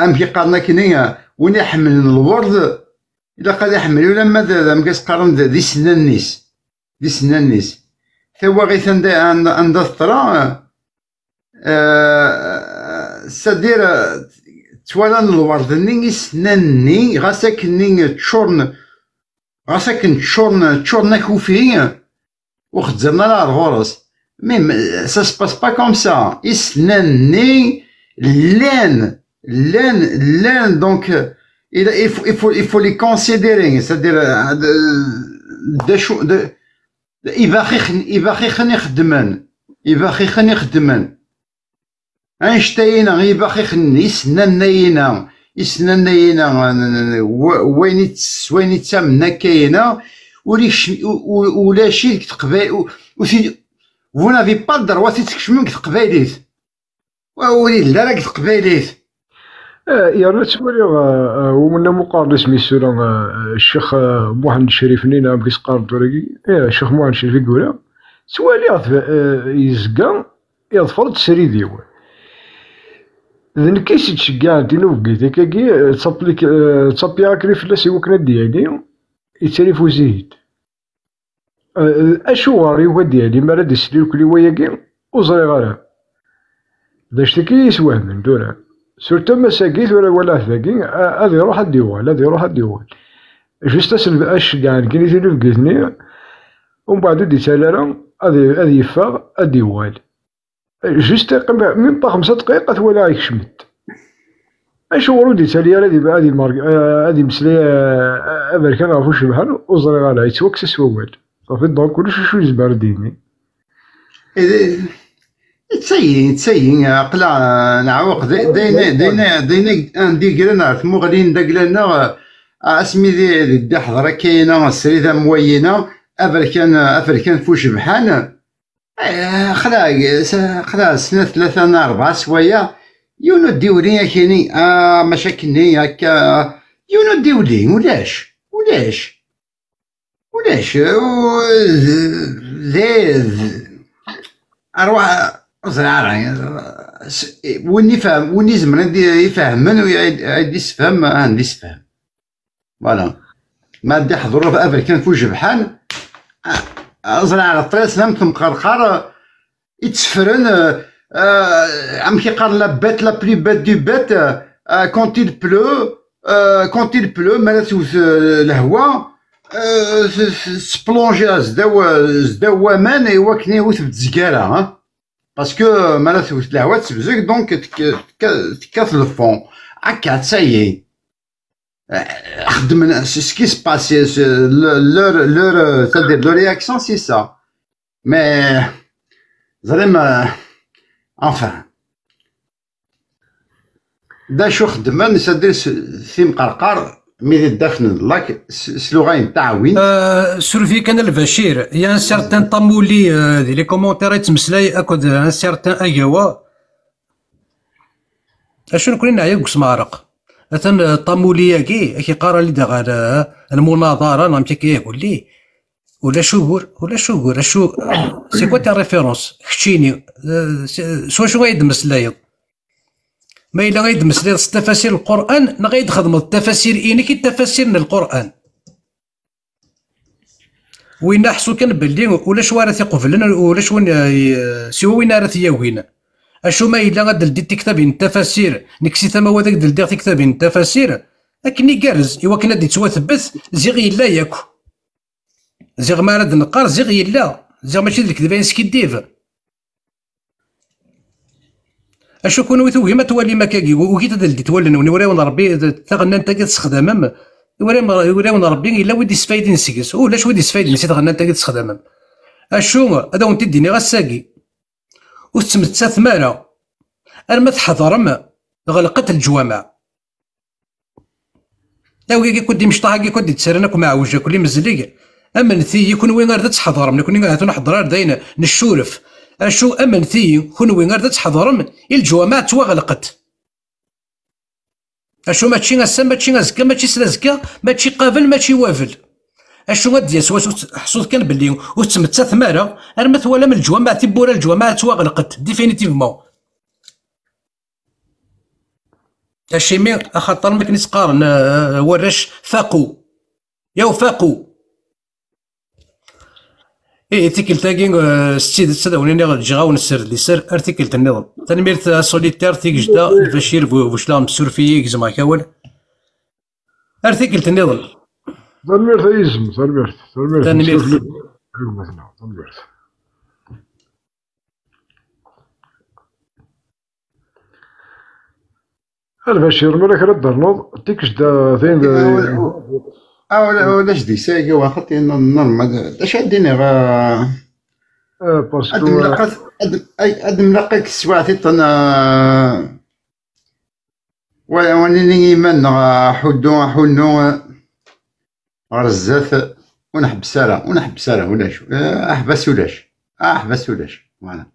أمكي قارنا كنيا وين يحمل الورد إلا قاد يحمل ولا ماذا مكاس قارن ذي سنان النيس ثوا غيث عند الثرا سدير توالان الورد ني سناني غاساك ني تشورن كوفي وخدزرنا لا الغرس ميم سا سباس با كوم سا يسناني لان دونك il faut les considérer c'est-à-dire يباخيخن يخدمن أنشتاينا يباخيخن يسنانينا وين يتسمنا كاينة ولا شي تقبايل vous n'avez pas le droit تكشمون تقبايليت وولي لا راك تقبايليت يا ريت تقول ومن مقارنة سميتو الشيخ محمد الشريف نينا بكيس قارد ورقي الشيخ محمد الشريف يقول سوالي يزقا يظفر تسري ديوان إذن كيس تشجع دينو بقيت كاكي تصابي عكري فلاس يوكنا ديالي يتسالي وزيد أشواري هو ديالي ما راه يسلي كلي وياكي وزري غالا داش تكي يسوهمن دورا سورتو ما ساقيت ولا ثاقي هذا يروح الديوان هذا يروح الديوان جوست أشجع كي يسلي بقيتني ومن بعد دي تالالا هذا يفاغ الديوان جوست من با 5 دقائق ولا يكشمت اش ورودي تالي هذه مسليه امريكان عرفوا شبحال وزري غالا يتوكس سوال صافي دونك كلشي شويه زبارديني تسيين قلا نعوق دينا ندي قلنا ثموغلين داكلنا اسمي دي حضره كاينه السريده موينه افريكان فوش بحال خلا سنة 3 4 سوايع يونو ديولي كاينين مشاكلني هكا يونو ديولي ولاش أروح زرعة وني فهم وني زمن يفهمن ويعيد يسفهم عندي يسفهم فوالا ما دي حضروا في أفريكان فوق جبحان زرعة على الطريق سلامتهم قرقر يتسفرن عم كيقال لا بيت لا بلي بيت دو بيت كونت il بلو مالت الهواء سبلونجي زداو وامان ايوا كني وث بتزكاله باسكو مالت الهواء تسبزك دونك تكاث الفون هكا تسايي خدم سكي سباسي لور تدير لو رياكسيون سي سا مي زعما انفان دا شو خدمان سدير ثيم قرقر مي داخل الله سلوغاين تعاون سورفي كان البشير يا ان سارتان طامولي لي كومونتير يتمسلاي اكد ان سارتان ايوا اشنو كنا نعيا بسمارق مثلا طامولي كي قارا لي داغ المناظره نعم كيقول لي ولا شو سي كوا تا ريفيرونس خشيني شو غايد مسلاي ما إلا غايد مسلاي تفاسير القرآن نغايد خدم التفاسير إنك التفاسير من القرآن وين نحسو كان بلي ولا شو راه يقفلن ولا شو سوا وين راه ياوين اشو ما إلا غاد دي كتابين التفاسير نكسي ثما هذاك دلدي كتابين التفاسير اكني كارز ايوا كنا دي توثبت زيغ يلا ياكو زيغ ما راد نقار زيغ يلا زيغ ماشي ديك الكذبان سكيديف اشو كونو توهمه تولي مكاكي وكي تدلدي تولن ونوريون ربي تغنى انت كتستخدم وريون ربي الا ودي سفايد نسكس ولا شو ودي سفايد نسيت غنى انت كتستخدم اشو هذا وانت ديني غساكي وتسمت ثمانه ارما تحضرم غلقت الجوامع لا كي كنت مشطاح كي كنت تسرنك مع وجهك كل مزليق اما نثي يكون وين غير تحضرم نكون غير نحضر داين نشورف اشو اما نثي كون وين غير تحضرم الجوامع توغلقت اشو ماشي غسا ماشي غزكا ماشي سلازكا ماشي قابل ماشي وافل اشو غادي حصوت كان باللي وتسمت ثماره ارما ثوالا من الجوامع تبورا الجوامع توغلقت ديفينيتيفمون اشي مي خاطر ما كنيس قارن وراش فاقو يا فاقو ارتيكل تاكين ستيد تسداوني غنجي نسر لي سر ارتيكل النظام تنميرت سوليتير تيجدا البشير بوشلام سورفي كزما كاول ارتيكل النظام تنميرت ايزم تنميرت البشير مالك رد النوض تيكجدا ثين ولاش دي سايقي واخدتي نورمال اش عندنا غا باسكو ادم لقاك سواعتي طنا وني يمن حنو رزات ونحبس سالا ولاش احبس ولاش فوالا